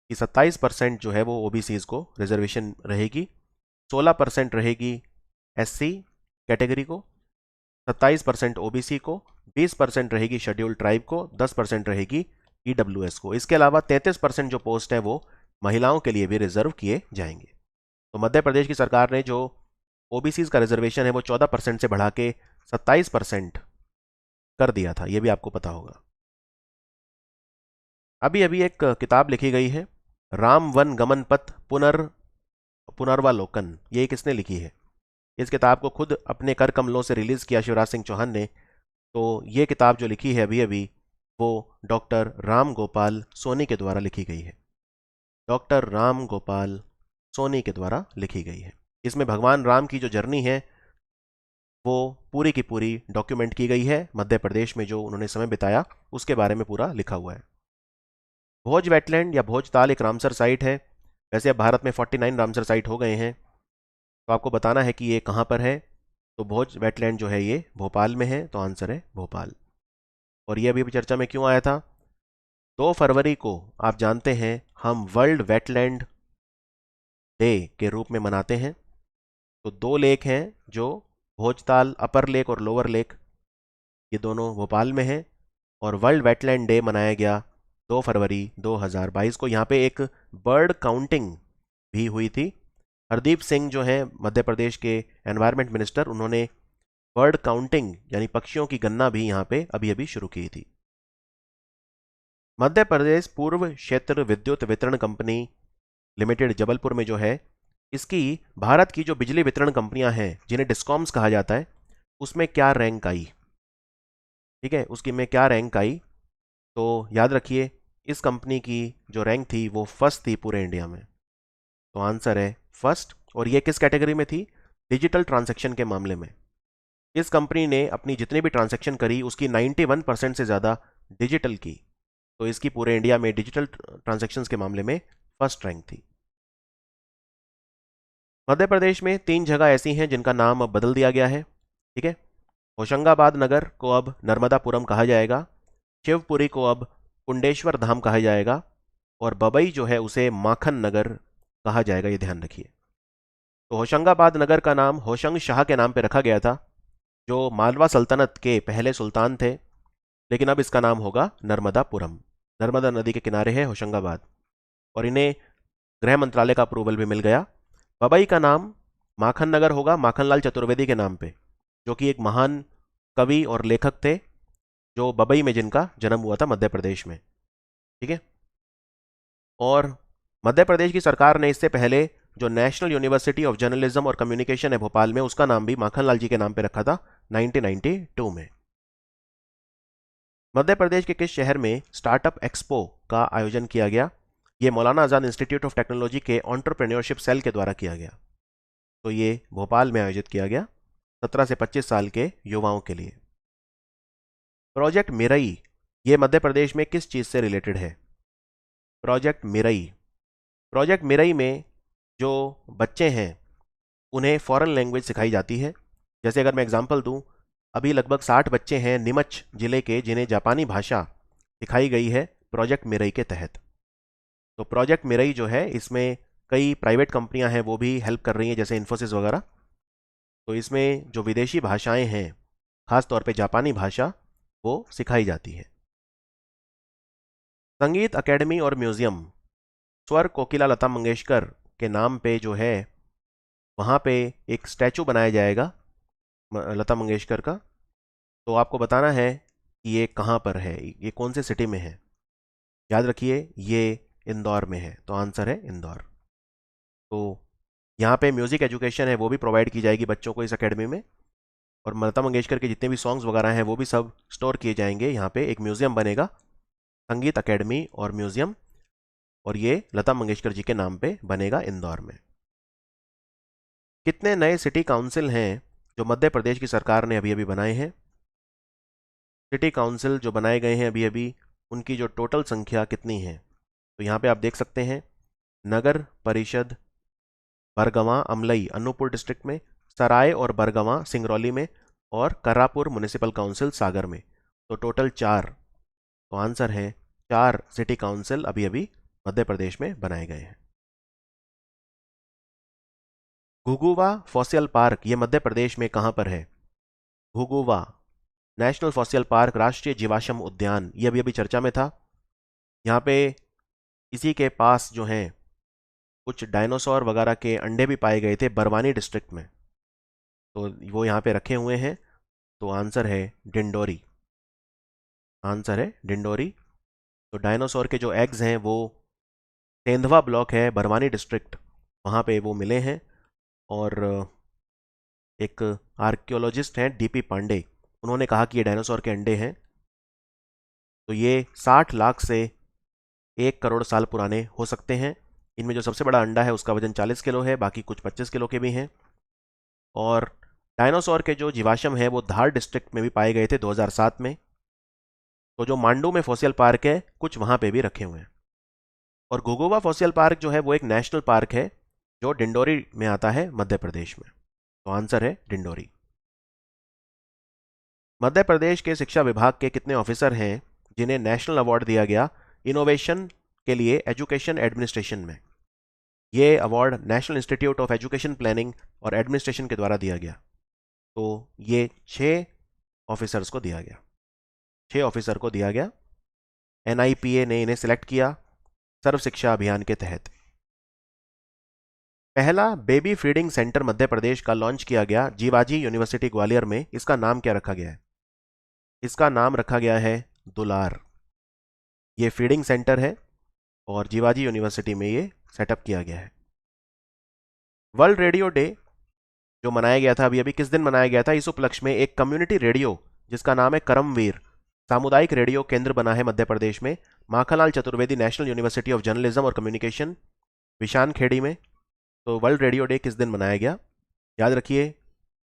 कि 27% जो है वो ओबीसीज को रिजर्वेशन रहेगी, 16% रहेगी एससी कैटेगरी को, 27% ओबीसी को, 20% रहेगी शेड्यूल्ड ट्राइब को, 10% रहेगी ईडब्ल्यूएस को। इसके अलावा 33% जो पोस्ट है वो महिलाओं के लिए भी रिजर्व किए जाएंगे। तो मध्य प्रदेश की सरकार ने जो ओबीसीज का रिजर्वेशन है वो 14% से बढ़ा के 27% कर दिया था, ये भी आपको पता होगा। अभी अभी एक किताब लिखी गई है, राम वन गमन पथ पुनर्वालोकन। ये किसने लिखी है? इस किताब को खुद अपने कर कमलों से रिलीज किया शिवराज सिंह चौहान ने। तो ये किताब जो लिखी है अभी अभी, वो डॉक्टर राम गोपाल सोनी के द्वारा लिखी गई है। डॉक्टर राम गोपाल सोनी के द्वारा लिखी गई है। इसमें भगवान राम की जो जर्नी है वो पूरी की पूरी डॉक्यूमेंट की गई है। मध्य प्रदेश में जो उन्होंने समय बिताया उसके बारे में पूरा लिखा हुआ है। भोज वेटलैंड या भोजताल एक रामसर साइट है। वैसे अब भारत में 49 रामसर साइट हो गए हैं, तो आपको बताना है कि ये कहाँ पर है। तो भोज वेटलैंड जो है ये भोपाल में है, तो आंसर है भोपाल। और ये अभी चर्चा में क्यों आया था? 2 फरवरी को आप जानते हैं हम वर्ल्ड वेटलैंड डे के रूप में मनाते हैं। तो 2 लेक हैं जो भोजताल अपर लेक और लोअर लेक, ये दोनों भोपाल में हैं। और वर्ल्ड वेटलैंड डे मनाया गया 2 फरवरी 2022 को। यहाँ पे एक बर्ड काउंटिंग भी हुई थी। हरदीप सिंह जो हैं मध्य प्रदेश के एनवायरनमेंट मिनिस्टर, उन्होंने बर्ड काउंटिंग यानी पक्षियों की गणना भी यहाँ पे अभी अभी शुरू की थी। मध्य प्रदेश पूर्व क्षेत्र विद्युत वितरण कंपनी लिमिटेड जबलपुर में जो है, इसकी भारत की जो बिजली वितरण कंपनियां हैं जिन्हें डिस्कॉम्स कहा जाता है, उसमें क्या रैंक आई? ठीक है, उसकी में क्या रैंक आई? तो याद रखिए, इस कंपनी की जो रैंक थी वो फर्स्ट थी पूरे इंडिया में। तो आंसर है फर्स्ट। और ये किस कैटेगरी में थी? डिजिटल ट्रांजैक्शन के मामले में। इस कंपनी ने अपनी जितनी भी ट्रांजैक्शन करी उसकी 91% से ज़्यादा डिजिटल की। तो इसकी पूरे इंडिया में डिजिटल ट्रांजैक्शंस के मामले में फर्स्ट रैंक थी। मध्य प्रदेश में 3 जगह ऐसी हैं जिनका नाम अब बदल दिया गया है। ठीक है, होशंगाबाद नगर को अब नर्मदापुरम कहा जाएगा, शिवपुरी को अब कुंडेश्वर धाम कहा जाएगा, और बबई जो है उसे माखन नगर कहा जाएगा। ये ध्यान रखिए। तो होशंगाबाद नगर का नाम होशंग शाह के नाम पे रखा गया था, जो मालवा सल्तनत के पहले सुल्तान थे, लेकिन अब इसका नाम होगा नर्मदापुरम। नर्मदा नदी के किनारे है होशंगाबाद, और इन्हें गृह मंत्रालय का अप्रूवल भी मिल गया। बबई का नाम माखन नगर होगा माखनलाल चतुर्वेदी के नाम पे, जो कि एक महान कवि और लेखक थे, जो बबई में जिनका जन्म हुआ था मध्य प्रदेश में। ठीक है, और मध्य प्रदेश की सरकार ने इससे पहले जो नेशनल यूनिवर्सिटी ऑफ जर्नलिज्म और कम्युनिकेशन है भोपाल में, उसका नाम भी माखनलाल जी के नाम पे रखा था 1992 में। मध्य प्रदेश के किस शहर में स्टार्टअप एक्सपो का आयोजन किया गया? ये मौलाना आज़ाद इंस्टीट्यूट ऑफ टेक्नोलॉजी के एंटरप्रेन्योरशिप सेल के द्वारा किया गया। तो ये भोपाल में आयोजित किया गया 17 से 25 साल के युवाओं के लिए। प्रोजेक्ट मिरई, ये मध्य प्रदेश में किस चीज़ से रिलेटेड है? प्रोजेक्ट मिरई, प्रोजेक्ट मिरई में जो बच्चे हैं उन्हें फॉरेन लैंग्वेज सिखाई जाती है। जैसे अगर मैं एग्जांपल दूं, अभी लगभग 60 बच्चे हैं नीमच जिले के जिन्हें जापानी भाषा सिखाई गई है प्रोजेक्ट मिरई के तहत। तो प्रोजेक्ट मिरई जो है, इसमें कई प्राइवेट कंपनियां हैं वो भी हेल्प कर रही हैं, जैसे इन्फोसिस वगैरह। तो इसमें जो विदेशी भाषाएं हैं, खास तौर पे जापानी भाषा, वो सिखाई जाती है। संगीत अकेडमी और म्यूजियम, स्वर कोकिला लता मंगेशकर के नाम पे जो है, वहाँ पे एक स्टैचू बनाया जाएगा लता मंगेशकर का। तो आपको बताना है कि ये कहाँ पर है, ये कौन से सिटी में है। याद रखिए, ये इंदौर में है, तो आंसर है इंदौर। तो यहाँ पे म्यूज़िक एजुकेशन है वो भी प्रोवाइड की जाएगी बच्चों को इस एकेडमी में, और लता मंगेशकर के जितने भी सॉन्ग्स वगैरह हैं वो भी सब स्टोर किए जाएंगे। यहाँ पे एक म्यूज़ियम बनेगा, संगीत अकेडमी और म्यूज़ियम, और ये लता मंगेशकर जी के नाम पे बनेगा इंदौर में। कितने नए सिटी काउंसिल हैं जो मध्य प्रदेश की सरकार ने अभी अभी बनाए हैं? सिटी काउंसिल जो बनाए गए हैं अभी अभी, उनकी जो टोटल संख्या कितनी है? तो यहाँ पे आप देख सकते हैं, नगर परिषद बरगवां अमलई अनूपपुर डिस्ट्रिक्ट में, सराय और बरगवां सिंगरौली में, और करापुर म्युनिसिपल काउंसिल सागर में। तो टोटल 4। तो आंसर है 4 सिटी काउंसिल अभी अभी मध्य प्रदेश में बनाए गए हैं। घुगुवा फॉसियल पार्क, ये मध्य प्रदेश में कहाँ पर है? घुगुवा नेशनल फॉसियल पार्क, राष्ट्रीय जीवाश्म उद्यान, ये अभी अभी चर्चा में था। यहाँ पे इसी के पास जो हैं कुछ डायनासोर वगैरह के अंडे भी पाए गए थे बरवानी डिस्ट्रिक्ट में, तो वो यहाँ पे रखे हुए हैं। तो आंसर है डिंडोरी, आंसर है डिंडोरी। तो डायनासोर के जो एग्स हैं वो तेंदवा ब्लॉक है बरवानी डिस्ट्रिक्ट, वहाँ पे वो मिले हैं। और एक आर्कियोलॉजिस्ट हैं डीपी पांडे, उन्होंने कहा कि ये डायनासोर के अंडे हैं। तो ये 60 लाख से 1 करोड़ साल पुराने हो सकते हैं। इनमें जो सबसे बड़ा अंडा है उसका वजन 40 किलो है, बाकी कुछ 25 किलो के भी हैं। और डायनासोर के जो जीवाश्म है वो धार डिस्ट्रिक्ट में भी पाए गए थे 2007 में। तो जो मांडू में फॉसियल पार्क है, कुछ वहाँ पे भी रखे हुए हैं। और घुगुवा फॉसियल पार्क जो है वो एक नेशनल पार्क है जो डिंडोरी में आता है मध्य प्रदेश में। तो आंसर है डिंडोरी। मध्य प्रदेश के शिक्षा विभाग के कितने ऑफिसर हैं जिन्हें नेशनल अवार्ड दिया गया इनोवेशन के लिए एजुकेशन एडमिनिस्ट्रेशन में? ये award national institute of education planning और एडमिनिस्ट्रेशन के द्वारा दिया गया। तो ये 6 ऑफिसर्स को दिया गया, 6 ऑफिसर को दिया गया। NIPA ने इन्हें सिलेक्ट किया सर्व शिक्षा अभियान के तहत। पहला baby feeding centre Madhya Pradesh का लॉन्च किया गया जीवाजी यूनिवर्सिटी ग्वालियर में। इसका नाम क्या रखा गया है? इसका नाम रखा गया है दुलार। ये फीडिंग सेंटर है और जीवाजी यूनिवर्सिटी में ये सेटअप किया गया है। वर्ल्ड रेडियो डे जो मनाया गया था अभी अभी, किस दिन मनाया गया था? इस उपलक्ष्य में एक कम्युनिटी रेडियो जिसका नाम है करमवीर सामुदायिक रेडियो केंद्र बना है मध्य प्रदेश में, Makhanlal Chaturvedi national university of journalism और कम्युनिकेशन विशान खेड़ी में। तो वर्ल्ड रेडियो डे किस दिन मनाया गया? याद रखिए,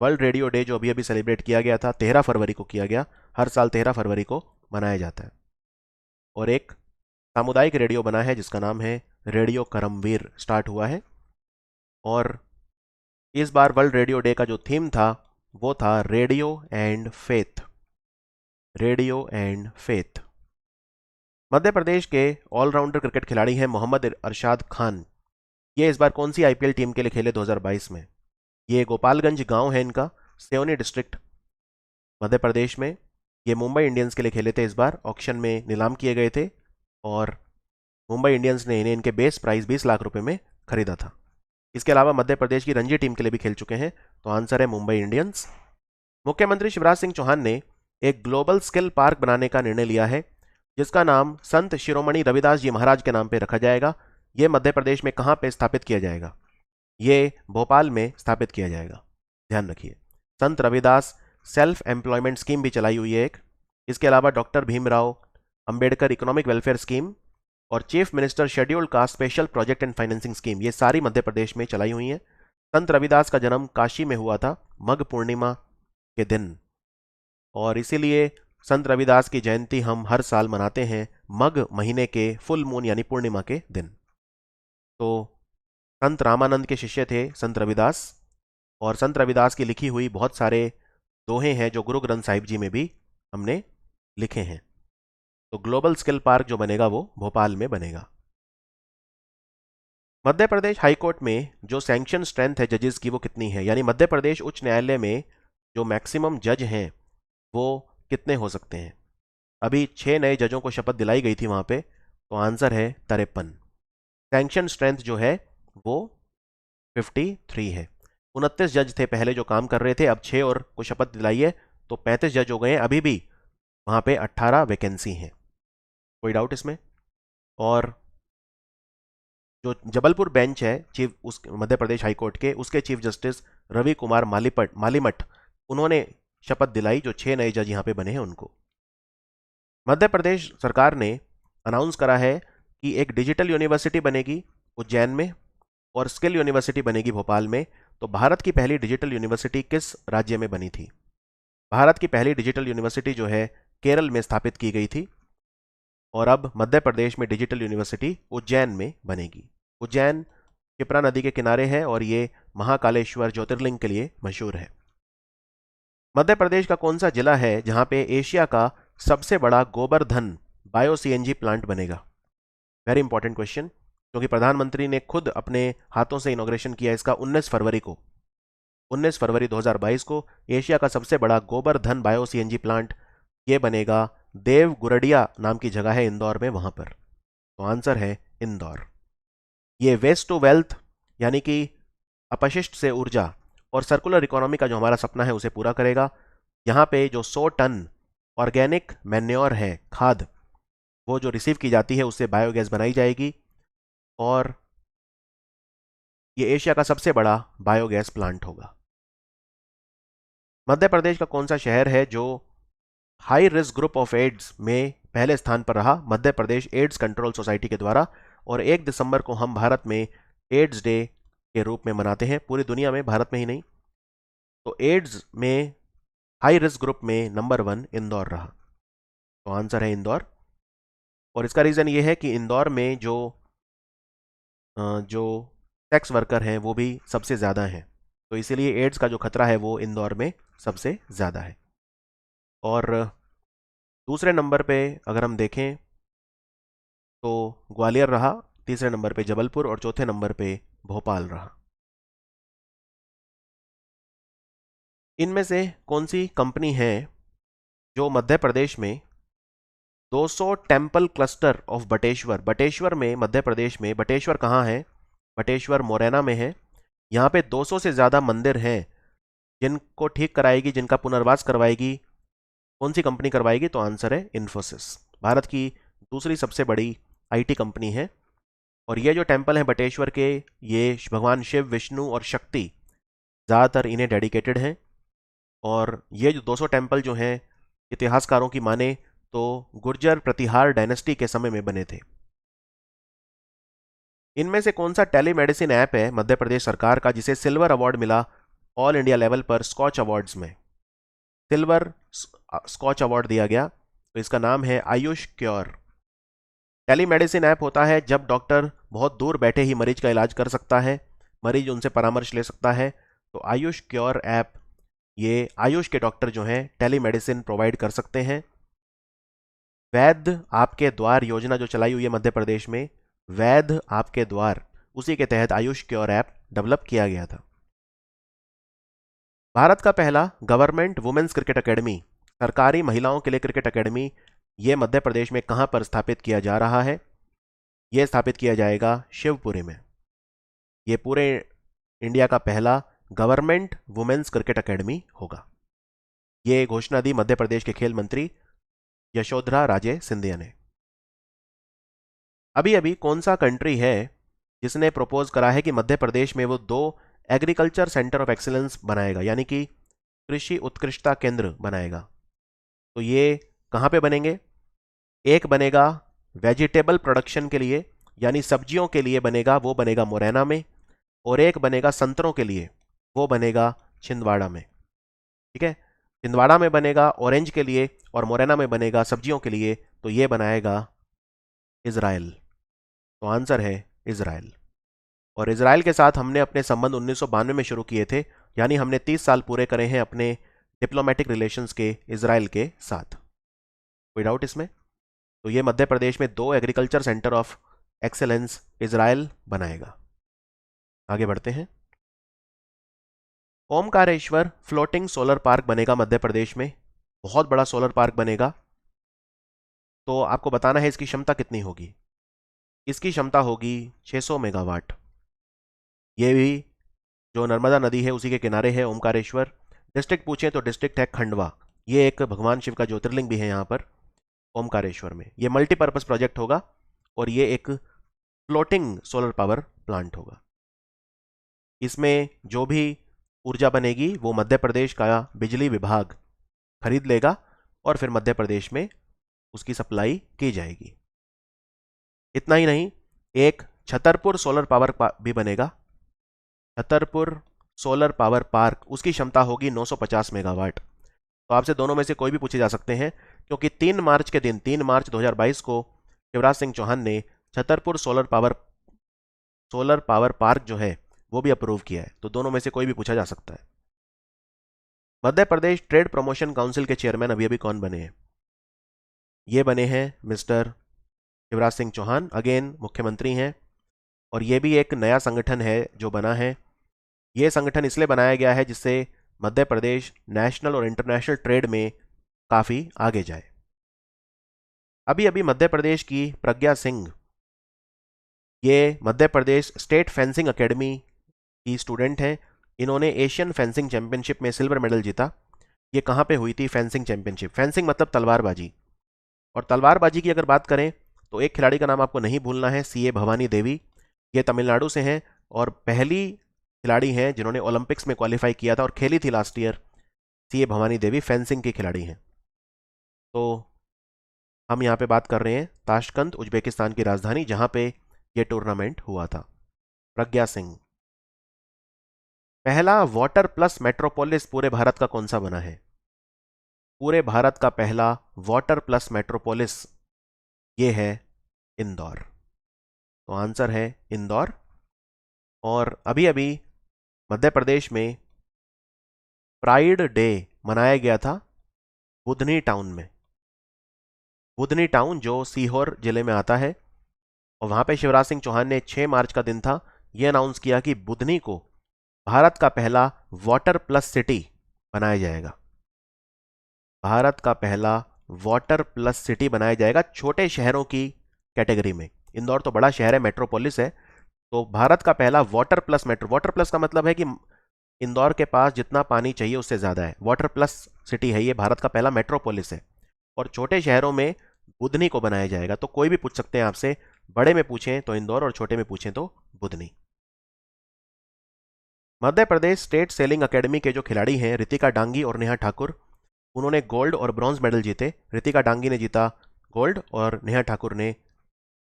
वर्ल्ड रेडियो डे जो अभी अभी सेलिब्रेट किया गया था 13 फरवरी को किया गया। हर साल 13 फरवरी को मनाया जाता है। और एक सामुदायिक रेडियो बना है जिसका नाम है रेडियो करमवीर, स्टार्ट हुआ है। और इस बार वर्ल्ड रेडियो डे का जो थीम था वो था radio and faith. Radio and faith. Madhya Pradesh के ऑलराउंडर क्रिकेट खिलाड़ी हैं मोहम्मद अरशाद खान। ये इस बार कौन सी IPL टीम के लिए खेले 2022 में? ये गोपालगंज गांव है इनका, सिवनी डिस्ट्रिक्ट मध्य प्रदेश में। ये मुंबई इंडियंस के लिए खेले थे, इस बार ऑक्शन में नीलाम किए गए थे और मुंबई इंडियंस ने इन्हें इनके बेस प्राइस 20 लाख रुपए में खरीदा था। इसके अलावा मध्य प्रदेश की रणजी टीम के लिए भी खेल चुके हैं, तो आंसर है मुंबई इंडियंस। मुख्यमंत्री शिवराज सिंह चौहान ने एक ग्लोबल स्किल पार्क बनाने का निर्णय लिया है जिसका नाम संत शिरोमणि रविदास जी महाराज के नाम पर रखा जाएगा। यह मध्य प्रदेश में कहां पे स्थापित किया जाएगा? ये भोपाल में स्थापित किया जाएगा, ध्यान रखिए। संत रविदास सेल्फ एम्प्लॉयमेंट स्कीम भी चलाई हुई है एक। इसके अलावा doctor Bhimrao Ambedkar economic welfare scheme और chief minister scheduled caste special project and financing scheme, ये सारी मध्य प्रदेश में चलाई हुई हैं। संत रविदास का जन्म काशी में हुआ था मघ पूर्णिमा के दिन, और इसीलिए संत रविदास की जयंती हम हर साल मनाते हैं मघ महीने के फुल मून यानी पूर्णिमा के दिन। तो संत रामानंद के शिष्य थे संत रविदास, और संत रविदास की लिखी हुई बहुत सारे दोहे हैं जो गुरु ग्रंथ साहिब जी में भी हमने लिखे हैं। तो ग्लोबल स्किल पार्क जो बनेगा वो भोपाल में बनेगा। मध्य प्रदेश हाईकोर्ट में जो सैंक्शन स्ट्रेंथ है जजेस की वो कितनी है? यानी मध्य प्रदेश उच्च न्यायालय में जो मैक्सिमम जज हैं वो कितने हो सकते हैं? अभी 6 नए जजों को शपथ दिलाई गई थी वहां पे, तो आंसर है 53। सैंक्शन स्ट्रेंथ जो है वो 53 है। 29 जज थे पहले जो काम कर रहे थे, अब 6 और को शपथ दिलाई है तो 35 जज हो गए हैं। अभी भी वहां पे 18 वैकेंसी हैं, कोई डाउट इसमें? और जो जबलपुर बेंच है चीफ उस मध्य प्रदेश हाईकोर्ट के, उसके चीफ जस्टिस रवि कुमार मालीमठ, उन्होंने शपथ दिलाई जो 6 नए जज यहां पे बने हैं उनको। मध्य प्रदेश सरकार ने अनाउंस करा है कि एक डिजिटल यूनिवर्सिटी बनेगी उज्जैन में और स्किल यूनिवर्सिटी बनेगी भोपाल में। तो भारत की पहली डिजिटल यूनिवर्सिटी किस राज्य में बनी थी? भारत की पहली डिजिटल यूनिवर्सिटी जो है केरल में स्थापित की गई थी, और अब मध्य प्रदेश में डिजिटल यूनिवर्सिटी उज्जैन में बनेगी। उज्जैन क्षिप्रा नदी के किनारे है और ये महाकालेश्वर ज्योतिर्लिंग के लिए मशहूर है। मध्य प्रदेश का कौन सा जिला है जहां पे एशिया का सबसे बड़ा गोबरधन बायो CNG प्लांट बनेगा? वेरी इंपॉर्टेंट क्वेश्चन, क्योंकि प्रधानमंत्री ने खुद अपने हाथों से इनॉग्रेशन किया इसका 19 फरवरी 2022 को एशिया का सबसे बड़ा गोबरधन बायो CNG प्लांट ये बनेगा देवगुरडिया नाम की जगह है इंदौर में, वहां पर। तो आंसर है इंदौर। ये वेस्ट टू वेल्थ यानी कि अपशिष्ट से ऊर्जा और सर्कुलर इकोनॉमी का जो हमारा सपना है उसे पूरा करेगा। यहाँ पे जो 100 टन ऑर्गेनिक मैन्योर है, खाद, वो जो रिसीव की जाती है उससे बायोगैस बनाई जाएगी, और ये एशिया का सबसे बड़ा बायोगैस प्लांट होगा। मध्य प्रदेश का कौन सा शहर है जो high risk group of AIDS में पहले स्थान पर रहा Madhya Pradesh AIDS control society के द्वारा? और 1 दिसंबर को हम भारत में एड्स डे के रूप में मनाते हैं, पूरी दुनिया में, भारत में ही नहीं। तो एड्स में हाई रिस्क ग्रुप में नंबर 1 इंदौर रहा, तो आंसर है इंदौर। और इसका रीज़न ये है कि इंदौर में जो सेक्स वर्कर हैं वो भी सबसे ज़्यादा हैं, तो इसीलिए एड्स का जो खतरा है वो इंदौर में सबसे ज़्यादा है। और दूसरे नंबर पे अगर हम देखें तो ग्वालियर रहा, तीसरे नंबर पे जबलपुर और चौथे नंबर पे भोपाल रहा। इनमें से कौन सी कंपनी है जो मध्य प्रदेश में 200 temple cluster of Bateshwar, Bateshwar में मध्य प्रदेश में, बटेश्वर कहाँ है? बटेश्वर मोरेना में है। यहाँ पे 200 से ज़्यादा मंदिर हैं जिनको ठीक कराएगी, जिनका पुनर्वास करवाएगी कौन सी कंपनी करवाएगी? तो आंसर है इन्फोसिस, भारत की दूसरी सबसे बड़ी आईटी कंपनी है। और ये जो टेम्पल हैं बटेश्वर के, ये भगवान शिव, विष्णु और शक्ति ज़्यादातर इन्हें डेडिकेटेड हैं। और ये जो 200 टेम्पल जो हैं, इतिहासकारों की माने तो गुर्जर प्रतिहार डायनेस्टी के समय में बने थे। इनमें से कौन सा टेलीमेडिसिन ऐप है मध्य प्रदेश सरकार का जिसे सिल्वर अवार्ड मिला ऑल इंडिया लेवल पर स्कॉच अवार्ड्स में? सिल्वर स्कॉच अवार्ड दिया गया, तो इसका नाम है आयुष क्योर। टेलीमेडिसिन ऐप होता है जब डॉक्टर बहुत दूर बैठे ही मरीज का इलाज कर सकता है, मरीज उनसे परामर्श ले सकता है। तो आयुष क्योर ऐप, ये आयुष के डॉक्टर जो हैं टेलीमेडिसिन प्रोवाइड कर सकते हैं। वैद्य आपके द्वार योजना जो चलाई हुई है मध्य प्रदेश में, वैद्य आपके द्वार, उसी के तहत आयुष क्योर ऐप डेवलप किया गया था। भारत का पहला गवर्नमेंट वुमेन्स क्रिकेट एकेडमी, सरकारी महिलाओं के लिए क्रिकेट एकेडमी, ये मध्य प्रदेश में कहां पर स्थापित किया जा रहा है? यह स्थापित किया जाएगा शिवपुरी में। यह पूरे इंडिया का पहला गवर्नमेंट वुमेन्स क्रिकेट एकेडमी होगा। ये घोषणा दी मध्य प्रदेश के खेल मंत्री यशोधरा राजे सिंधिया ने। अभी अभी कौन सा कंट्री है जिसने प्रपोज करा है कि मध्य प्रदेश में वो 2 एग्रीकल्चर सेंटर ऑफ एक्सीलेंस बनाएगा, यानी कि कृषि उत्कृष्टता केंद्र बनाएगा? तो ये कहाँ पे बनेंगे? एक बनेगा वेजिटेबल प्रोडक्शन के लिए, यानी सब्जियों के लिए बनेगा, वो बनेगा मुरैना में। और एक बनेगा संतरों के लिए, वो बनेगा छिंदवाड़ा में। ठीक है, छिंदवाड़ा में बनेगा ऑरेंज के लिए और मुरैना में बनेगा सब्जियों के लिए, तो ये बनाएगा इजराइल। तो आंसर है इजराइल। और इजराइल के साथ हमने अपने संबंध 1992 में शुरू किए थे, यानी हमने 30 साल पूरे करे हैं अपने डिप्लोमेटिक रिलेशंस के इजराइल के साथ। कोई डाउट इसमें? तो ये मध्य प्रदेश में 2 agriculture centre of excellence Israel बनाएगा। आगे बढ़ते हैं। ओमकारेश्वर फ्लोटिंग सोलर पार्क बनेगा मध्य प्रदेश में, बहुत बड़ा सोलर पार्क बनेगा। तो आपको बताना है इसकी क्षमता कितनी होगी। इसकी क्षमता होगी 600 मेगावाट। ये भी जो नर्मदा नदी है उसी के किनारे है ओमकारेश्वर। डिस्ट्रिक्ट पूछें तो डिस्ट्रिक्ट है खंडवा। ये एक भगवान शिव का ज्योतिर्लिंग भी है यहाँ पर ओमकारेश्वर में। ये मल्टीपर्पज प्रोजेक्ट होगा और ये एक फ्लोटिंग सोलर पावर प्लांट होगा। इसमें जो भी ऊर्जा बनेगी वो मध्य प्रदेश का बिजली विभाग खरीद लेगा और फिर मध्य प्रदेश में उसकी सप्लाई की जाएगी। इतना ही नहीं, एक छतरपुर सोलर पावर भी बनेगा। छतरपुर सोलर पावर पार्क, उसकी क्षमता होगी 950 मेगावाट। तो आपसे दोनों में से कोई भी पूछे जा सकते हैं, क्योंकि 3 मार्च के दिन, 3 मार्च 2022 को शिवराज सिंह चौहान ने छतरपुर सोलर पावर पार्क जो है वो भी अप्रूव किया है। तो दोनों में से कोई भी पूछा जा सकता है। Madhya Pradesh trade promotion council के चेयरमैन अभी अभी कौन बने हैं? ये बने हैं मिस्टर शिवराज सिंह चौहान, अगेन मुख्यमंत्री हैं। और ये भी एक नया संगठन है जो बना है। ये संगठन इसलिए बनाया गया है जिससे मध्य प्रदेश नेशनल और इंटरनेशनल ट्रेड में काफ़ी आगे जाए। अभी अभी मध्य प्रदेश की प्रज्ञा सिंह, ये मध्य प्रदेश स्टेट फेंसिंग एकेडमी की स्टूडेंट हैं। इन्होंने एशियन फेंसिंग चैंपियनशिप में सिल्वर मेडल जीता। ये कहाँ पे हुई थी फेंसिंग चैंपियनशिप? फेंसिंग मतलब तलवारबाजी। और तलवारबाजी की अगर बात करें तो एक खिलाड़ी का नाम आपको नहीं भूलना है, सीए भवानी देवी। ये तमिलनाडु से हैं और पहली खिलाड़ी हैं जिन्होंने ओलंपिक्स में क्वालिफाई किया था और खेली थी last year. CA Bhavani Devi fencing की खिलाड़ी हैं। तो हम यहाँ पे बात कर रहे हैं ताशकंद, उज्बेकिस्तान की राजधानी, जहाँ पे ये टूर्नामेंट हुआ था। प्रज्ञा सिंह। पहला वाटर प्लस मेट्रोपोलिस पूरे भारत का कौन सा बना है? पूरे भारत का पहला वाटर प्लस मेट्रोपोलिस ये है इंदौर। तो आंसर है इंदौर। और अभी अभी मध्य प्रदेश में प्राइड डे मनाया गया था बुधनी टाउन में। बुधनी टाउन जो सीहोर जिले में आता है, और वहां पे शिवराज सिंह चौहान ने 6 मार्च का दिन था, यह अनाउंस किया कि बुधनी को भारत का पहला वाटर प्लस सिटी बनाया जाएगा। भारत का पहला वाटर प्लस सिटी बनाया जाएगा छोटे शहरों की कैटेगरी में? इंदौर तो बड़ा शहर है, मेट्रोपोलिस है, तो भारत का पहला water plus metro, water plus का मतलब है कि इंदौर के पास जितना पानी चाहिए उससे ज़्यादा है, वाटर प्लस सिटी है ये, भारत का पहला मेट्रोपोलिस है। और छोटे शहरों में बुधनी को बनाया जाएगा। तो कोई भी पूछ सकते हैं आपसे, बड़े में पूछें तो इंदौर और छोटे में पूछें तो बुधनी। मध्य प्रदेश स्टेट सेलिंग अकेडमी के जो खिलाड़ी हैं रितिका डांगी और नेहा ठाकुर, उन्होंने गोल्ड और ब्रॉन्ज मेडल जीते। रितिका डांगी ने जीता गोल्ड और नेहा ठाकुर ने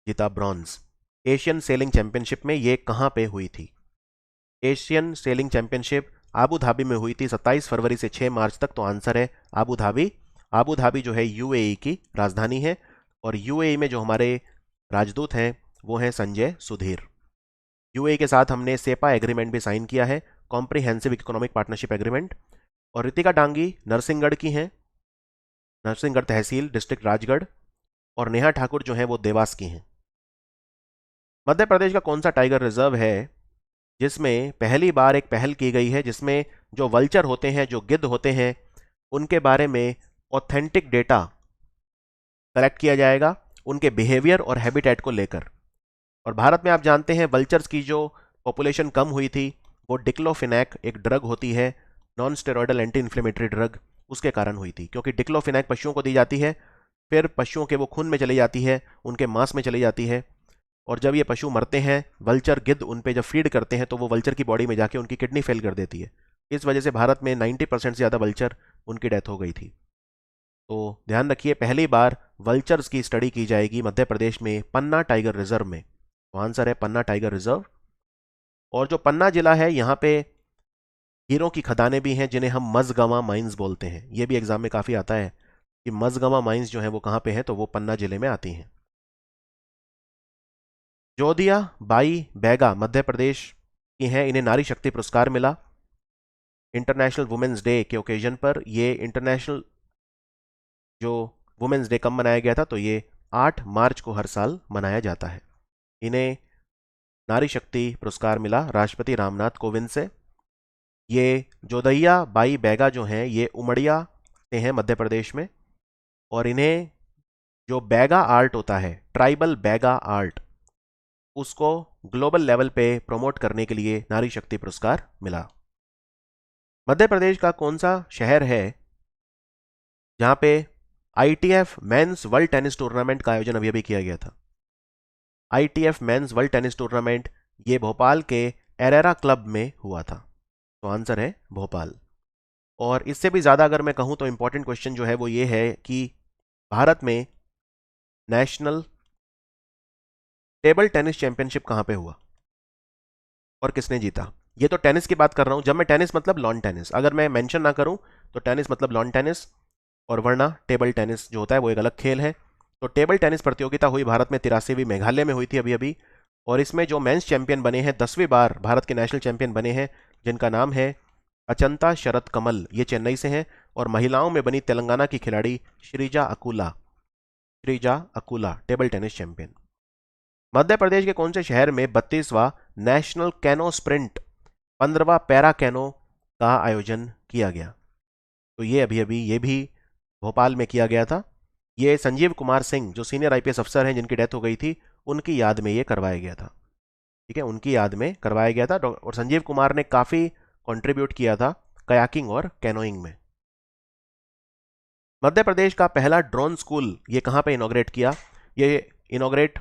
जीता ब्रॉन्ज। एशियन सेलिंग चैंपियनशिप में ये कहां पे हुई थी? Asian selling championship Abu Dhabi में हुई थी 27 फरवरी से 6 मार्च तक। तो आंसर है आबू धाबी। आबू धाबी जो है यूएई की राजधानी है, और यूएई में जो हमारे राजदूत हैं वो हैं संजय सुधीर। यूएई के साथ हमने सेपा एग्रीमेंट भी साइन किया है, कॉम्प्रिहेंसिव इकोनॉमिक पार्टनरशिप एग्रीमेंट। और रितिका डांगी नरसिंहगढ़ की हैं, नरसिंहगढ़ तहसील डिस्ट्रिक्ट राजगढ़, और नेहा ठाकुर जो हैं वो देवास की हैं। मध्य प्रदेश का कौन सा टाइगर रिजर्व है जिसमें पहली बार एक पहल की गई है, जिसमें जो वल्चर होते हैं, जो गिद्ध होते हैं, उनके बारे में ऑथेंटिक डेटा कलेक्ट किया जाएगा उनके बिहेवियर और हैबिटेट को लेकर। और भारत में आप जानते हैं वल्चर्स की जो पॉपुलेशन कम हुई थी वो डिक्लोफिनैक एक ड्रग होती है, non steroidal anti inflammatory drug, उसके कारण हुई थी। क्योंकि डिक्लोफिनैक पशुओं को दी जाती है, फिर पशुओं के वो खून में चली जाती है, उनके मांस में चली जाती है, और जब ये पशु मरते हैं वल्चर गिद्ध उन पे जब फीड करते हैं तो वो वल्चर की बॉडी में जाके उनकी किडनी फेल कर देती है। इस वजह से भारत में 90% से ज़्यादा वल्चर उनकी डेथ हो गई थी। तो ध्यान रखिए, पहली बार वल्चर्स की स्टडी की जाएगी मध्य प्रदेश में पन्ना टाइगर रिजर्व में। तो आंसर है पन्ना टाइगर रिजर्व। और जो पन्ना जिला है यहाँ पे हीरों की खदानें भी हैं जिन्हें हम मझगवां माइंस बोलते हैं। ये भी एग्जाम में काफ़ी आता है कि मझगवां माइंस जो है वो कहाँ पे हैं, तो वो पन्ना जिले में आती हैं। जोधिया बाई बैगा मध्य प्रदेश की हैं, इन्हें नारी शक्ति पुरस्कार मिला इंटरनेशनल वुमेन्स डे के ओकेजन पर। ये इंटरनेशनल जो वुमेन्स डे कब मनाया गया था, तो ये 8 मार्च को हर साल मनाया जाता है। इन्हें नारी शक्ति पुरस्कार मिला राष्ट्रपति रामनाथ कोविंद से। ये जोधैया बाई बैगा जो हैं ये उमड़िया से हैं मध्य प्रदेश में, और इन्हें जो बैगा आर्ट होता है, ट्राइबल बैगा आर्ट, उसको ग्लोबल लेवल पे प्रमोट करने के लिए नारी शक्ति पुरस्कार मिला। मध्य प्रदेश का कौन सा शहर है जहां पे ITF mains world tennis tournament का आयोजन अभी अभी किया गया था? ITF mains world tennis tournament ये भोपाल के एरेरा क्लब में हुआ था। तो आंसर है भोपाल। और इससे भी ज़्यादा अगर मैं कहूँ तो इंपॉर्टेंट क्वेश्चन जो है वो ये है कि भारत में नेशनल टेबल टेनिस चैंपियनशिप कहाँ पे हुआ और किसने जीता? ये तो टेनिस की बात कर रहा हूँ, जब मैं टेनिस मतलब लॉन टेनिस, अगर मैं मेंशन ना करूँ तो टेनिस मतलब लॉन टेनिस, और वरना टेबल टेनिस जो होता है वो एक अलग खेल है। तो टेबल टेनिस प्रतियोगिता हुई भारत में 83वीं मेघालय में हुई थी अभी अभी। और इसमें जो मेंस चैंपियन बने हैं, 10वीं बार भारत के नेशनल चैंपियन बने हैं, जिनका नाम है अचंता शरत कमल, ये चेन्नई से हैं। और महिलाओं में बनी तेलंगाना की खिलाड़ी Sreeja Akula, Sreeja Akula table tennis champion. Madhya Pradesh के कौन से शहर में 32वां नेशनल कैनो स्प्रिंट 15वां पैरा कैनो का आयोजन किया गया? तो ये अभी अभी ये भी भोपाल में किया गया था। ये संजीव कुमार सिंह जो सीनियर आईपीएस अफसर हैं जिनकी डेथ हो गई थी, उनकी याद में ये करवाया गया था। ठीक है, उनकी याद में करवाया गया था। और संजीव कुमार ने काफ़ी कंट्रीब्यूट किया था कयाकिंग और कैनोइंग में। मध्य प्रदेश का पहला ड्रोन स्कूल ये कहाँ पे इनॉग्रेट किया? ये इनॉग्रेट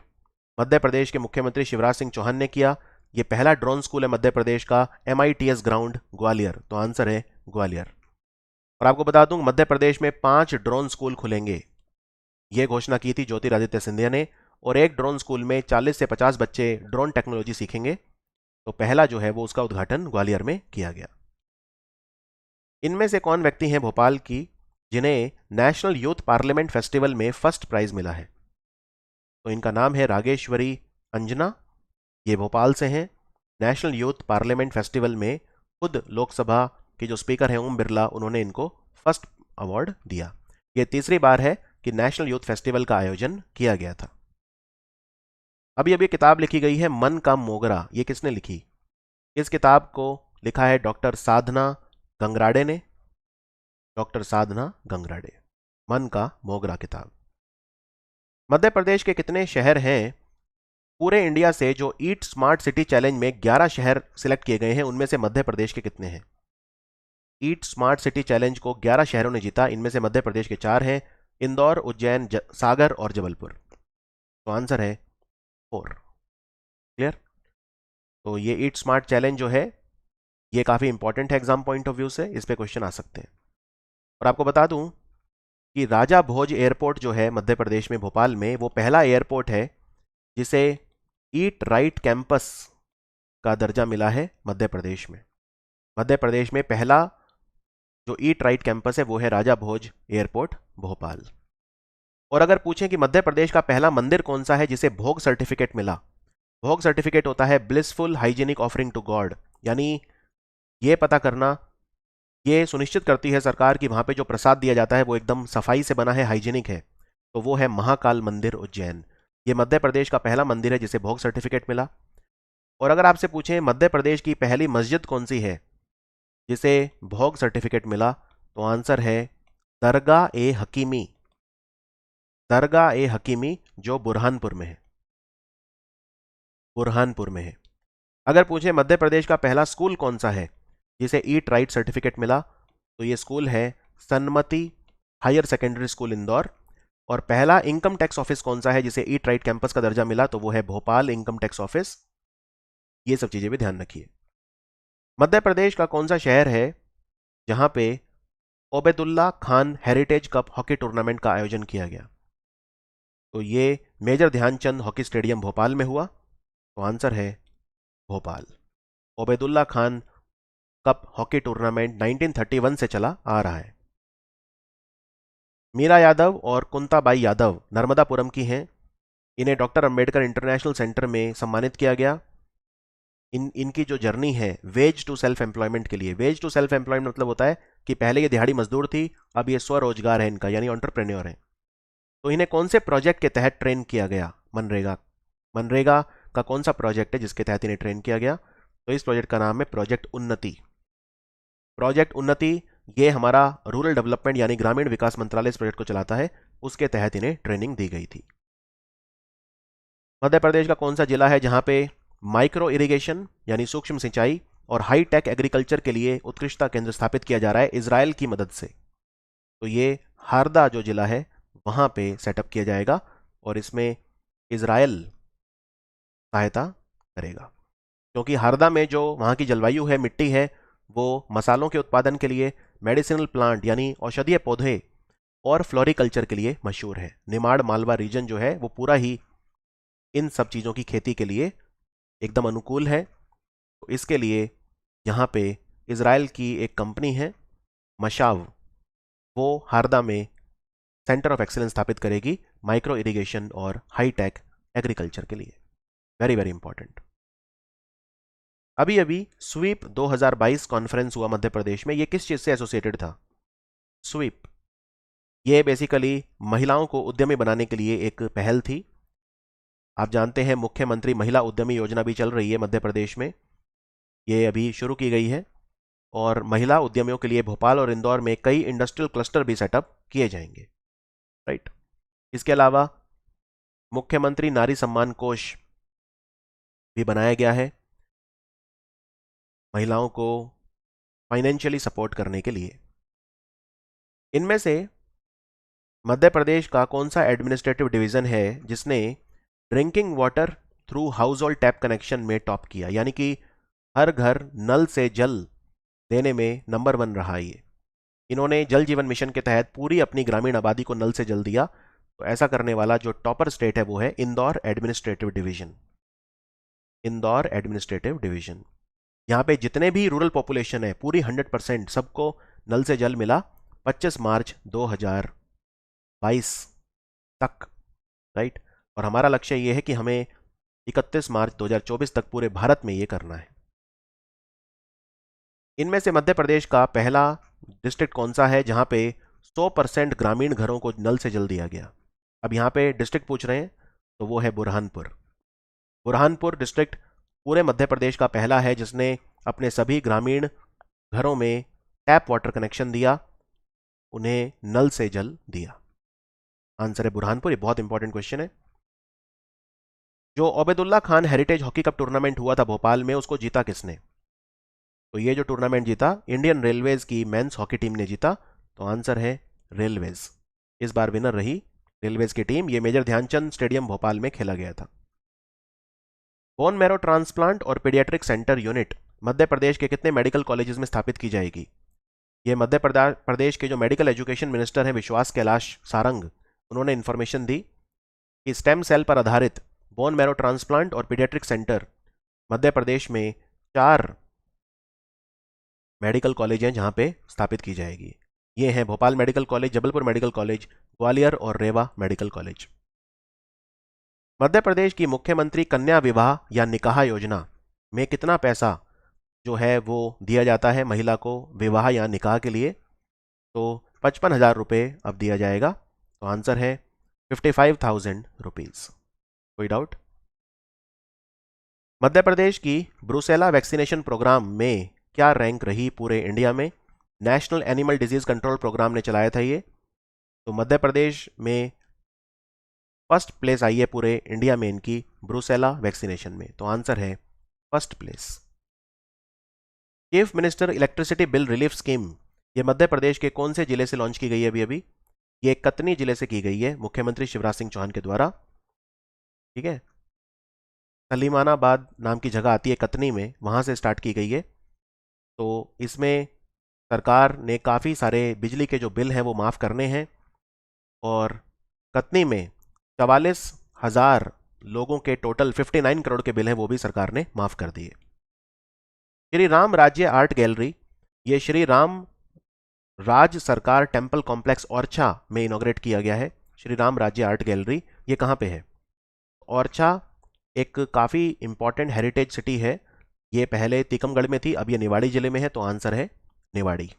मध्य प्रदेश के मुख्यमंत्री शिवराज सिंह चौहान ने किया। ये पहला ड्रोन स्कूल है मध्य प्रदेश का, MITS ग्राउंड ग्वालियर। तो आंसर है ग्वालियर। और आपको बता दूं मध्य प्रदेश में 5 ड्रोन स्कूल खुलेंगे, ये घोषणा की थी ज्योतिरादित्य सिंधिया ने। और एक ड्रोन स्कूल में 40 से 50 बच्चे ड्रोन टेक्नोलॉजी सीखेंगे। तो पहला जो है वो उसका उद्घाटन ग्वालियर में किया गया। इनमें से कौन व्यक्ति हैं भोपाल की जिन्हें नेशनल यूथ पार्लियामेंट फेस्टिवल में फर्स्ट प्राइज मिला है? तो इनका नाम है रागेश्वरी अंजना, ये भोपाल से हैं। नेशनल यूथ पार्लियामेंट फेस्टिवल में खुद लोकसभा के जो स्पीकर हैं ओम बिरला, उन्होंने इनको फर्स्ट अवार्ड दिया। ये तीसरी बार है कि नेशनल यूथ फेस्टिवल का आयोजन किया गया था। अभी अभी किताब लिखी गई है मन का मोगरा, ये किसने लिखी? इस किताब को लिखा है डॉक्टर साधना गंगराडे ने, डॉक्टर साधना गंगराडे। मन का मोगरा किताब। मध्य प्रदेश के कितने शहर हैं? पूरे इंडिया से जो ईट स्मार्ट सिटी चैलेंज में 11 शहर सिलेक्ट किए गए हैं, उनमें से मध्य प्रदेश के कितने हैं? ईट स्मार्ट सिटी चैलेंज को 11 शहरों ने जीता, इनमें से मध्य प्रदेश के 4 हैं, इंदौर, उज्जैन, सागर और जबलपुर। तो आंसर है 4। क्लियर? तो ये ईट स्मार्ट चैलेंज जो है ये काफ़ी इंपॉर्टेंट है एग्जाम पॉइंट ऑफ व्यू से, इस पे क्वेश्चन आ सकते हैं। और आपको बता दूं कि राजा भोज एयरपोर्ट जो है मध्य प्रदेश में भोपाल में, वो पहला एयरपोर्ट है जिसे ईट राइट कैंपस का दर्जा मिला है मध्य प्रदेश में। मध्य प्रदेश में पहला जो ईट राइट कैंपस है वो है राजा भोज एयरपोर्ट भोपाल। और अगर पूछें कि मध्य प्रदेश का पहला मंदिर कौन सा है जिसे भोग सर्टिफिकेट मिला, भोग सर्टिफिकेट होता है blissful hygienic offering to god, यानी ये पता करना, ये सुनिश्चित करती है सरकार कि वहां पे जो प्रसाद दिया जाता है वो एकदम सफाई से बना है, हाइजीनिक है। तो वो है महाकाल मंदिर उज्जैन। ये मध्य प्रदेश का पहला मंदिर है जिसे भोग सर्टिफिकेट मिला। और अगर आपसे पूछें मध्य प्रदेश की पहली मस्जिद कौन सी है जिसे भोग सर्टिफिकेट मिला, तो आंसर है दरगाह ए हकीमी। दरगाह ए हकीमी जो बुरहानपुर में है, बुरहानपुर में है। अगर पूछे मध्य प्रदेश का पहला स्कूल कौन सा है जिसे ईट राइट सर्टिफिकेट मिला, तो ये स्कूल है Sanmati higher secondary school Indore. और पहला इनकम टैक्स ऑफिस कौन सा है जिसे ईट राइट कैंपस का दर्जा मिला, तो वो है भोपाल इनकम टैक्स ऑफिस। ये सब चीजें भी ध्यान रखिए। मध्य प्रदेश का कौन सा शहर है जहां पे Obaidullah Khan heritage cup hockey tournament का आयोजन किया गया? तो ये major Dhyan Chand hockey stadium Bhopal में हुआ। तो आंसर है Bhopal. Obaidullah Khan cup hockey tournament 1931 से चला आ रहा है। मीरा यादव और कुंताबाई यादव नर्मदापुरम की हैं। इन्हें डॉक्टर अंबेडकर इंटरनेशनल सेंटर में सम्मानित किया गया। इनकी जो जर्नी है वेज टू सेल्फ एम्प्लॉयमेंट के लिए, वेज टू सेल्फ एम्प्लॉयमेंट मतलब होता है कि पहले ये दिहाड़ी मजदूर थी, अब ये स्वरोजगार है इनका, यानी एंटरप्रेन्योर है। तो इन्हें कौन से प्रोजेक्ट के तहत ट्रेन किया गया? मनरेगा। मनरेगा का कौन सा प्रोजेक्ट है जिसके तहत इन्हें ट्रेन किया गया? तो इस प्रोजेक्ट का नाम है प्रोजेक्ट उन्नति। प्रोजेक्ट उन्नति ये हमारा रूरल डेवलपमेंट यानी ग्रामीण विकास मंत्रालय इस प्रोजेक्ट को चलाता है, उसके तहत इन्हें ट्रेनिंग दी गई थी। मध्य प्रदेश का कौन सा जिला है जहां पे माइक्रो इरिगेशन यानी सूक्ष्म सिंचाई और हाई टेक एग्रीकल्चर के लिए उत्कृष्टता केंद्र स्थापित किया जा रहा है इजराइल की मदद से? तो ये हारदा जो जिला है वहां पे सेटअप किया जाएगा और इसमें इजराइल सहायता करेगा, क्योंकि हारदा में जो वहाँ की जलवायु है, मिट्टी है, वो मसालों के उत्पादन के लिए, मेडिसिनल प्लांट यानी औषधीय पौधे और फ्लोरिकल्चर के लिए मशहूर है। निमाड़ मालवा रीजन जो है वो पूरा ही इन सब चीज़ों की खेती के लिए एकदम अनुकूल है। तो इसके लिए यहाँ पे इजराइल की एक कंपनी है मशाव, वो हारदा में सेंटर ऑफ एक्सीलेंस स्थापित करेगी माइक्रो इरिगेशन और हाई टेक एग्रीकल्चर के लिए। Very very important. अभी अभी स्वीप 2022 कॉन्फ्रेंस हुआ मध्य प्रदेश में, ये किस चीज से एसोसिएटेड था? स्वीप ये बेसिकली महिलाओं को उद्यमी बनाने के लिए एक पहल थी। आप जानते हैं मुख्यमंत्री महिला उद्यमी योजना भी चल रही है मध्य प्रदेश में, ये अभी शुरू की गई है और महिला उद्यमियों के लिए भोपाल और इंदौर में कई इंडस्ट्रियल क्लस्टर भी सेटअप किए जाएंगे। राइट। इसके अलावा मुख्यमंत्री नारी सम्मान कोष भी बनाया गया है महिलाओं को फाइनेंशियली सपोर्ट करने के लिए। इनमें से मध्य प्रदेश का कौन सा एडमिनिस्ट्रेटिव डिवीजन है जिसने drinking water through house hold tap connection में टॉप किया, यानी कि हर घर नल से जल देने में नंबर 1 रहा ये। इन्होंने जल जीवन मिशन के तहत पूरी अपनी ग्रामीण आबादी को नल से जल दिया। तो ऐसा करने वाला जो टॉपर स्टेट है वो है Indore administrative division. Indore administrative division, यहाँ पे जितने भी रूरल पॉपुलेशन है पूरी 100% सबको नल से जल मिला 25 मार्च 2022 तक। राइट। और हमारा लक्ष्य ये है कि हमें 31 मार्च 2024 तक पूरे भारत में ये करना है। इनमें से मध्य प्रदेश का पहला डिस्ट्रिक्ट कौन सा है जहां पे 100% ग्रामीण घरों को नल से जल दिया गया? अब यहाँ पे डिस्ट्रिक्ट पूछ रहे हैं तो वो है बुरहानपुर। बुरहानपुर डिस्ट्रिक्ट पूरे मध्य प्रदेश का पहला है जिसने अपने सभी ग्रामीण घरों में टैप वाटर कनेक्शन दिया। उन्हें नल से जल दिया? आंसर है बुरहानपुर। ये बहुत इंपॉर्टेंट क्वेश्चन है। जो Obaidullah Khan heritage hockey cup tournament हुआ था भोपाल में, उसको जीता किसने? तो ये जो टूर्नामेंट जीता, इंडियन रेलवेज की मेंस हॉकी टीम ने जीता। तो आंसर है रेलवेज। इस बार विनर रही रेलवेज की टीम। ये मेजर ध्यानचंद स्टेडियम भोपाल में खेला गया था। बोन मैरो ट्रांसप्लांट और पीडियाट्रिक सेंटर यूनिट मध्य प्रदेश के कितने मेडिकल कॉलेजेस में स्थापित की जाएगी? ये मध्य प्रदेश के जो मेडिकल एजुकेशन मिनिस्टर हैं विश्वास कैलाश सारंग, उन्होंने इंफॉर्मेशन दी कि स्टेम सेल पर आधारित बोन मैरो ट्रांसप्लांट और पीडियाट्रिक सेंटर मध्य प्रदेश में 4 मेडिकल कॉलेज हैं जहां पे स्थापित की जाएगी। ये हैं Bhopal medical college, Jabalpur medical college, Gwalior और रेवा मेडिकल कॉलेज। मध्य प्रदेश की मुख्यमंत्री कन्या विवाह या निकाह योजना में कितना पैसा जो है वो दिया जाता है महिला को विवाह या निकाह के लिए? तो 55,000 रुपये अब दिया जाएगा। तो आंसर है 55,000 रुपीज। कोई डाउट? मध्य प्रदेश की ब्रूसेला वैक्सीनेशन प्रोग्राम में क्या रैंक रही पूरे इंडिया में? National animal disease control programme ने चलाया था ये। तो मध्य प्रदेश में फर्स्ट प्लेस आई है पूरे इंडिया में इनकी ब्रूसेला वैक्सीनेशन में। तो आंसर है first place. Chief minister electricity bill relief scheme ये मध्य प्रदेश के कौन से जिले से लॉन्च की गई है? अभी ये कतनी जिले से की गई है मुख्यमंत्री शिवराज सिंह चौहान के द्वारा। ठीक है, सलीमानाबाद नाम की जगह आती है कतनी में, वहां से स्टार्ट की गई है। तो इसमें सरकार ने काफ़ी सारे बिजली के जो बिल हैं वो माफ़ करने हैं और कतनी में 44,000 लोगों के टोटल 59 करोड़ के बिल हैं वो भी सरकार ने माफ़ कर दिए। श्री राम राज्य आर्ट गैलरी ये श्री राम राज सरकार टेम्पल कॉम्प्लेक्स ओरछा में इनॉग्रेट किया गया है। श्री राम राज्य आर्ट गैलरी ये कहाँ पे है? ओरछा एक काफ़ी इंपॉर्टेंट हेरिटेज सिटी है। ये पहले टीकमगढ़ में थी, अब ये निवाड़ी जिले में है। तो आंसर है निवाड़ी।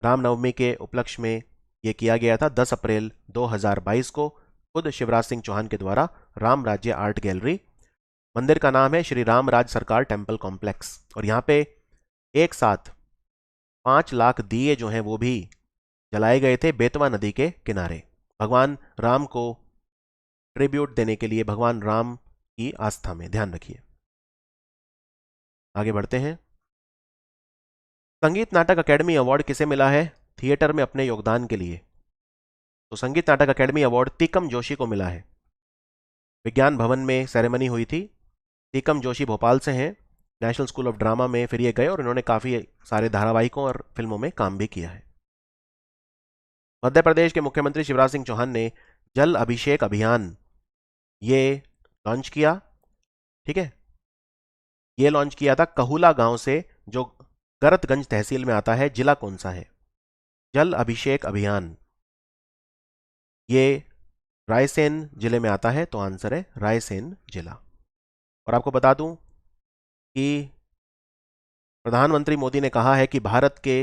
रामनवमी के उपलक्ष्य में ये किया गया था 10 अप्रैल 2022 को खुद शिवराज सिंह चौहान के द्वारा राम राज्य आर्ट गैलरी। मंदिर का नाम है श्री राम राज सरकार टेम्पल कॉम्प्लेक्स और यहाँ पे एक साथ 5 लाख दिए जो हैं वो भी जलाए गए थे बेतवा नदी के किनारे, भगवान राम को ट्रिब्यूट देने के लिए, भगवान राम की आस्था में। ध्यान रखिए। आगे बढ़ते हैं। संगीत नाटक अकेडमी अवार्ड किसे मिला है थिएटर में अपने योगदान के लिए? तो संगीत नाटक अकेडमी अवार्ड तीकम जोशी को मिला है। विज्ञान भवन में सेरेमनी हुई थी। तीकम जोशी भोपाल से हैं, नेशनल स्कूल ऑफ ड्रामा में फिर ये गए और इन्होंने काफ़ी सारे धारावाहिकों और फिल्मों में काम भी किया है। मध्य प्रदेश के मुख्यमंत्री शिवराज सिंह चौहान ने जल अभिषेक अभियान ये लॉन्च किया। ठीक है, ये लॉन्च किया था कहुला गांव से जो गरतगंज तहसील में आता है। जिला कौन सा है? जल अभिषेक अभियान ये रायसेन जिले में आता है। तो आंसर है रायसेन जिला। और आपको बता दूं कि प्रधानमंत्री मोदी ने कहा है कि भारत के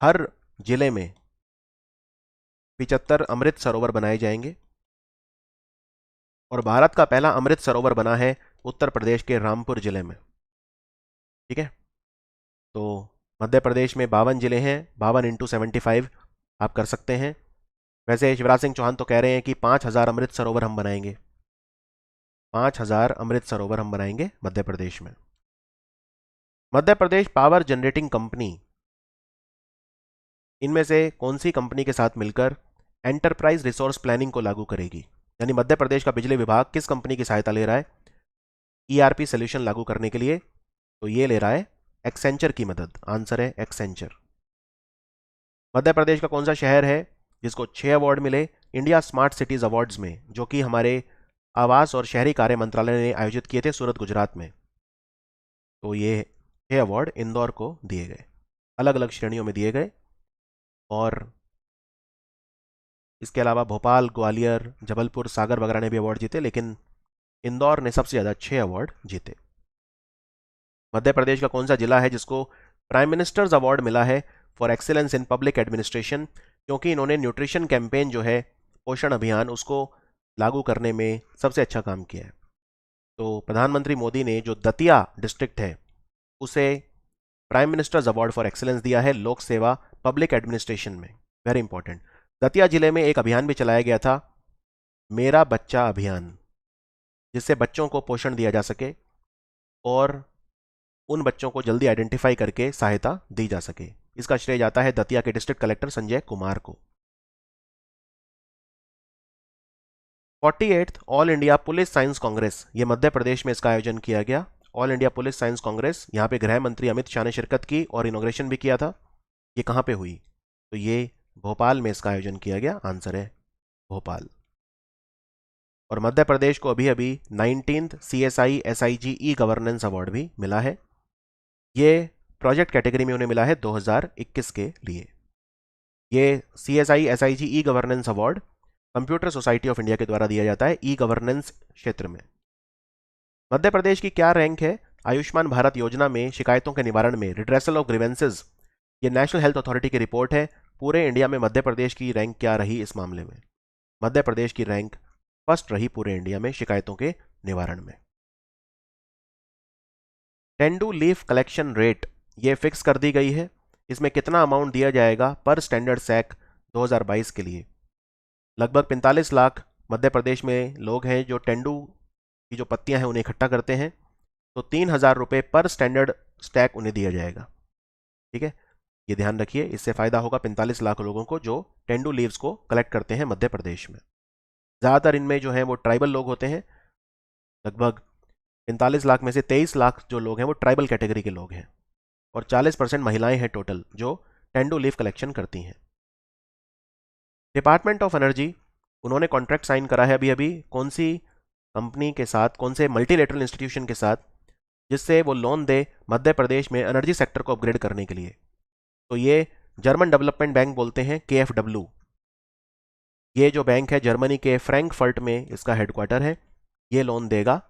हर जिले में 75 अमृत सरोवर बनाए जाएंगे और भारत का पहला अमृत सरोवर बना है उत्तर प्रदेश के रामपुर जिले में। ठीक है, तो मध्य प्रदेश में 52 जिले हैं, 52 इंटू 75 आप कर सकते हैं। वैसे शिवराज सिंह चौहान तो कह रहे हैं कि 5,000 अमृत सरोवर हम बनाएंगे, 5,000 अमृत सरोवर हम बनाएंगे मध्य प्रदेश में। Madhya Pradesh power generating company इनमें से कौन सी कंपनी के साथ मिलकर एंटरप्राइज रिसोर्स प्लानिंग को लागू करेगी? यानी मध्य प्रदेश का बिजली विभाग किस कंपनी की सहायता ले रहा है ईआरपी सोल्यूशन लागू करने के लिए? तो ये ले रहा है एक्सेंचर की मदद। आंसर है एक्सेंचर। मध्य प्रदेश का कौन सा शहर है जिसको 6 अवार्ड मिले इंडिया स्मार्ट सिटीज अवार्ड्स में, जो कि हमारे आवास और शहरी कार्य मंत्रालय ने आयोजित किए थे सूरत गुजरात में? तो ये 6 अवार्ड इंदौर को दिए गए, अलग अलग श्रेणियों में दिए गए। और इसके अलावा भोपाल, ग्वालियर, जबलपुर, सागर वगैरह ने भी अवार्ड जीते, लेकिन इंदौर ने सबसे ज़्यादा 6 अवार्ड जीते। मध्य प्रदेश का कौन सा जिला है जिसको प्राइम मिनिस्टर्स अवार्ड मिला है for excellence in public administration? क्योंकि इन्होंने न्यूट्रिशन कैंपेन जो है, पोषण अभियान, उसको लागू करने में सबसे अच्छा काम किया है। तो प्रधानमंत्री मोदी ने जो दतिया डिस्ट्रिक्ट है उसे prime minister's award for excellence दिया है लोक सेवा पब्लिक एडमिनिस्ट्रेशन में। Very important. दतिया जिले में एक अभियान भी चलाया गया था, मेरा बच्चा अभियान, जिससे बच्चों को पोषण दिया जा सके और उन बच्चों को जल्दी आइडेंटिफाई करके सहायता दी जा सके। इसका श्रेय जाता है दतिया के डिस्ट्रिक्ट कलेक्टर संजय कुमार को। 48th all India police science Congress, ये मध्य प्रदेश में इसका आयोजन किया गया। All India police science Congress, यहाँ पे गृह मंत्री अमित शाह ने शिरकत की और इनॉग्रेशन भी किया था। ये कहाँ पे हुई? तो ये भोपाल में इसका आयोजन किया गया। आंसर है भोपाल। और मध्य प्रदेश को अभी अभी 19th CSI SIG e governance award भी मिला है। ये प्रोजेक्ट कैटेगरी में उन्हें मिला है 2021 के लिए। ये CSI SIG e governance award computer society of India के द्वारा दिया जाता है ई गवर्नेंस क्षेत्र में। मध्य प्रदेश की क्या रैंक है आयुष्मान भारत योजना में शिकायतों के निवारण में, रिड्रेसल ऑफ ग्रीवेंसेज? ये नेशनल हेल्थ अथॉरिटी की रिपोर्ट है। पूरे इंडिया में मध्य प्रदेश की रैंक क्या रही इस मामले में? मध्य प्रदेश की रैंक फर्स्ट रही पूरे इंडिया में शिकायतों के निवारण में। टेंडू लीफ कलेक्शन रेट ये फिक्स कर दी गई है। इसमें कितना अमाउंट दिया जाएगा पर स्टैंडर्ड सैक 2022 के लिए? लगभग 45 लाख मध्य प्रदेश में लोग हैं जो टेंडू की जो पत्तियां हैं उन्हें इकट्ठा करते हैं, तो 3,000 रुपये पर स्टैंडर्ड स्टैक उन्हें दिया जाएगा। ठीक है, ये ध्यान रखिए, इससे फायदा होगा 45 लाख लोगों को जो टेंडू लीव्स को कलेक्ट करते हैं मध्य प्रदेश में। ज़्यादातर इनमें जो है वो ट्राइबल लोग होते हैं। लगभग 45 लाख में से 23 लाख जो लोग हैं वो ट्राइबल कैटेगरी के लोग हैं और 40% महिलाएं हैं टोटल जो टेंडू लीफ कलेक्शन करती हैं। डिपार्टमेंट ऑफ एनर्जी, उन्होंने कॉन्ट्रैक्ट साइन करा है अभी अभी कौन सी कंपनी के साथ, कौन से मल्टीलेटरल इंस्टीट्यूशन के साथ, जिससे वो लोन दे मध्य प्रदेश में एनर्जी सेक्टर को अपग्रेड करने के लिए? तो ये जर्मन डेवलपमेंट बैंक बोलते हैं, KfW। ये जो बैंक है जर्मनी के फ्रैंकफर्ट में इसका हेडक्वार्टर है। ये लोन देगा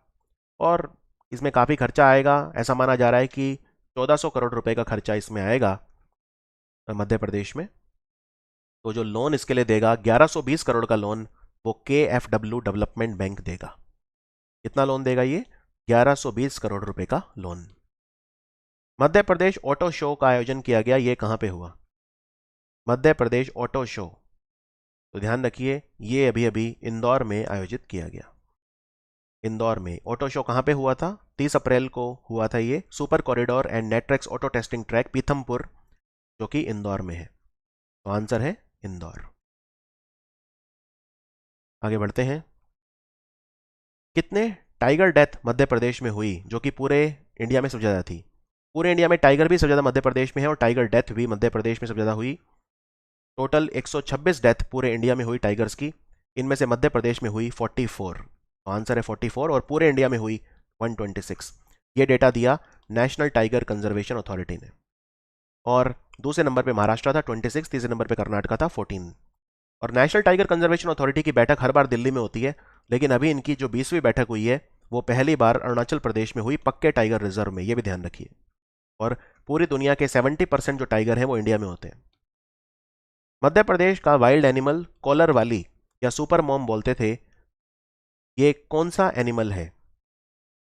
और इसमें काफ़ी खर्चा आएगा। ऐसा माना जा रहा है कि 1400 करोड़ रुपए का खर्चा इसमें आएगा मध्य प्रदेश में। तो जो लोन इसके लिए देगा 1120 करोड़ का लोन वो KfW डेवलपमेंट बैंक देगा। कितना लोन देगा ये? 1120 करोड़ रुपए का loan. Madhya Pradesh auto show का आयोजन किया गया, ये कहां पे हुआ? मध्य प्रदेश ऑटो शो, तो ध्यान रखिए ये अभी अभी इंदौर में आयोजित किया गया। इंदौर में ऑटो शो कहां पे हुआ था? 30 अप्रैल को हुआ था ये। Super corridor and Natrax auto testing track Pithampur, जो कि इंदौर में है। तो आंसर है इंदौर। आगे बढ़ते हैं। कितने टाइगर डेथ मध्य प्रदेश में हुई जो कि पूरे इंडिया में सबसे ज़्यादा थी? पूरे इंडिया में टाइगर भी सबसे ज़्यादा मध्य प्रदेश में है और टाइगर डेथ भी मध्य प्रदेश में सबसे ज़्यादा हुई। टोटल 126 डेथ पूरे इंडिया में हुई टाइगर्स की। इनमें से मध्य प्रदेश में हुई 44। तो आंसर है 44 और पूरे इंडिया में हुई 126। ये डेटा दिया नेशनल टाइगर कंजर्वेशन अथॉरिटी ने। और दूसरे नंबर पे महाराष्ट्र था 26, तीसरे नंबर पे कर्नाटका था 14। और नेशनल टाइगर कंजर्वेशन अथॉरिटी की बैठक हर बार दिल्ली में होती है, लेकिन अभी इनकी जो 20वीं बैठक हुई है वो पहली बार अरुणाचल प्रदेश में हुई, पक्के टाइगर रिजर्व में। ये भी ध्यान रखिए। और पूरी दुनिया के 70% जो टाइगर हैं वो इंडिया में होते हैं। मध्य प्रदेश का वाइल्ड एनिमल कॉलर वाली या सुपर मॉम बोलते थे, ये कौन सा एनिमल है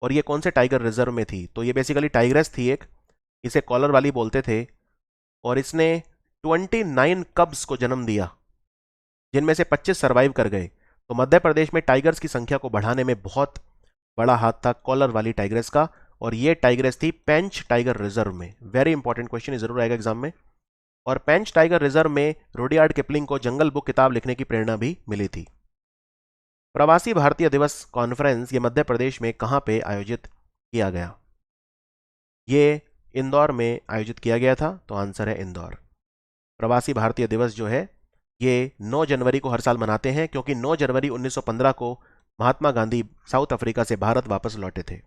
और ये कौन से टाइगर रिजर्व में थी? तो ये बेसिकली टाइग्रेस थी एक, इसे कॉलर वाली बोलते थे और इसने 29 कब्स को जन्म दिया जिनमें से 25 सर्वाइव कर गए। तो मध्य प्रदेश में टाइगर्स की संख्या को बढ़ाने में बहुत बड़ा हाथ था कॉलर वाली टाइग्रेस का, और ये टाइग्रेस थी पेंच टाइगर रिजर्व में। वेरी इंपॉर्टेंट क्वेश्चन, ये जरूर आएगा एग्जाम में। और पेंच टाइगर रिजर्व में रुडयार्ड किपलिंग को जंगल बुक किताब लिखने की प्रेरणा भी मिली थी। प्रवासी भारतीय दिवस कॉन्फ्रेंस ये मध्य प्रदेश में कहां पे आयोजित किया गया? ये इंदौर में आयोजित किया गया था, तो आंसर है इंदौर। प्रवासी भारतीय दिवस जो है ये 9 जनवरी को हर साल मनाते हैं क्योंकि 9 जनवरी 1915 को महात्मा गांधी साउथ अफ्रीका से भारत वापस लौटे थे।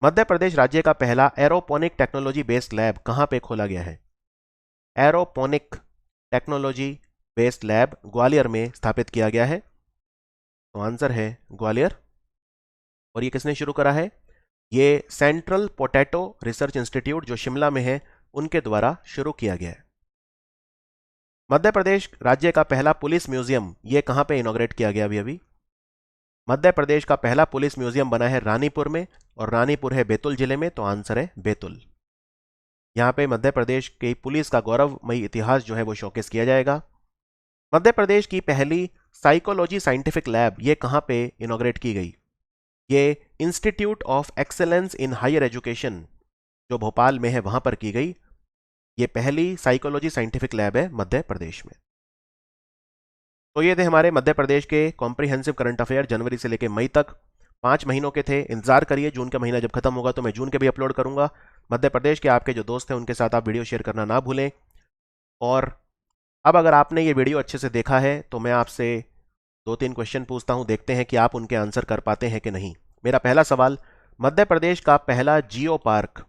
मध्य प्रदेश राज्य का पहला एरोपोनिक टेक्नोलॉजी बेस्ड लैब कहां पे खोला गया है? Aeroponic technology based lab Gwalior में स्थापित किया गया है, तो आंसर है ग्वालियर। और ये किसने शुरू करा है? ये सेंट्रल पोटैटो रिसर्च इंस्टीट्यूट जो शिमला में है उनके द्वारा शुरू किया गया है। मध्य प्रदेश राज्य का पहला पुलिस म्यूजियम ये कहां पे इनॉग्रेट किया गया अभी? मध्य प्रदेश का पहला पुलिस म्यूजियम बना है रानीपुर में, और रानीपुर है बैतूल जिले में, तो आंसर है बैतूल। यहाँ पे मध्य प्रदेश की पुलिस का गौरवमयी इतिहास जो है वो शोकेस किया जाएगा। मध्य प्रदेश की पहली साइकोलॉजी साइंटिफिक लैब ये कहाँ पे इनॉग्रेट की गई? ये institute of excellence in higher education जो भोपाल में है वहां पर की गई। ये पहली साइकोलॉजी साइंटिफिक लैब है मध्य प्रदेश में। तो ये थे हमारे मध्य प्रदेश के कॉम्प्रिहेंसिव करंट अफेयर जनवरी से लेकर मई तक। 5 महीनों के थे। इंतजार करिए, जून का महीना जब खत्म होगा तो मैं जून के भी अपलोड करूंगा। मध्य प्रदेश के आपके जो दोस्त हैं उनके साथ आप वीडियो शेयर करना ना भूलें। और अब अगर आपने ये वीडियो अच्छे से देखा है तो मैं आपसे 2-3 क्वेश्चन पूछता हूं, देखते हैं कि आप उनके आंसर कर पाते हैं कि नहीं। मेरा पहला सवाल, मध्य प्रदेश का पहला जियो पार्क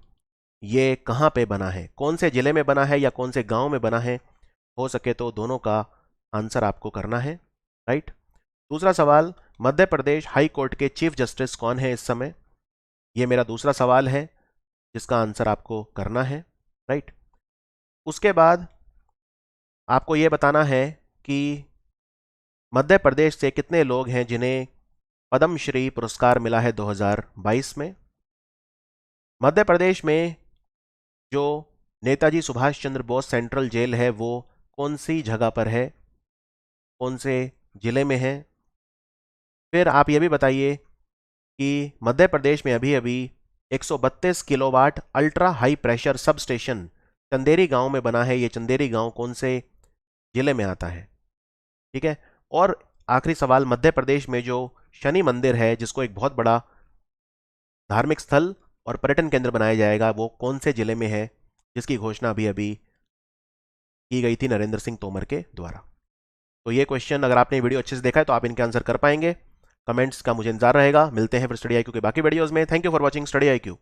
ये कहाँ पे बना है? कौन से जिले में बना है या कौन से गांव में बना है? हो सके तो दोनों का आंसर आपको करना है, राइट। दूसरा सवाल, मध्य प्रदेश हाई कोर्ट के चीफ जस्टिस कौन है इस समय? ये मेरा दूसरा सवाल है जिसका आंसर आपको करना है, राइट। उसके बाद आपको ये बताना है कि मध्य प्रदेश से कितने लोग हैं जिन्हें पद्मश्री पुरस्कार मिला है 2022 में। मध्य प्रदेश में जो नेताजी सुभाष चंद्र बोस सेंट्रल जेल है वो कौन सी जगह पर है, कौन से जिले में है? फिर आप ये भी बताइए कि मध्य प्रदेश में अभी अभी 132 kilowatt ultra high pressure sub station Chanderi गांव में बना है। ये चंदेरी गांव कौन से जिले में आता है? ठीक है। और आखिरी सवाल, मध्य प्रदेश में जो शनि मंदिर है जिसको एक बहुत बड़ा धार्मिक स्थल और पर्यटन केंद्र बनाया जाएगा वो कौन से जिले में है, जिसकी घोषणा अभी अभी की गई थी नरेंद्र सिंह तोमर के द्वारा। तो ये क्वेश्चन अगर आपने वीडियो अच्छे से देखा है तो आप इनके आंसर कर पाएंगे। कमेंट्स का मुझे इंतजार रहेगा। मिलते हैं फिर स्टडी IQ के बाकी वीडियोस में। Thank you for watching study IQ।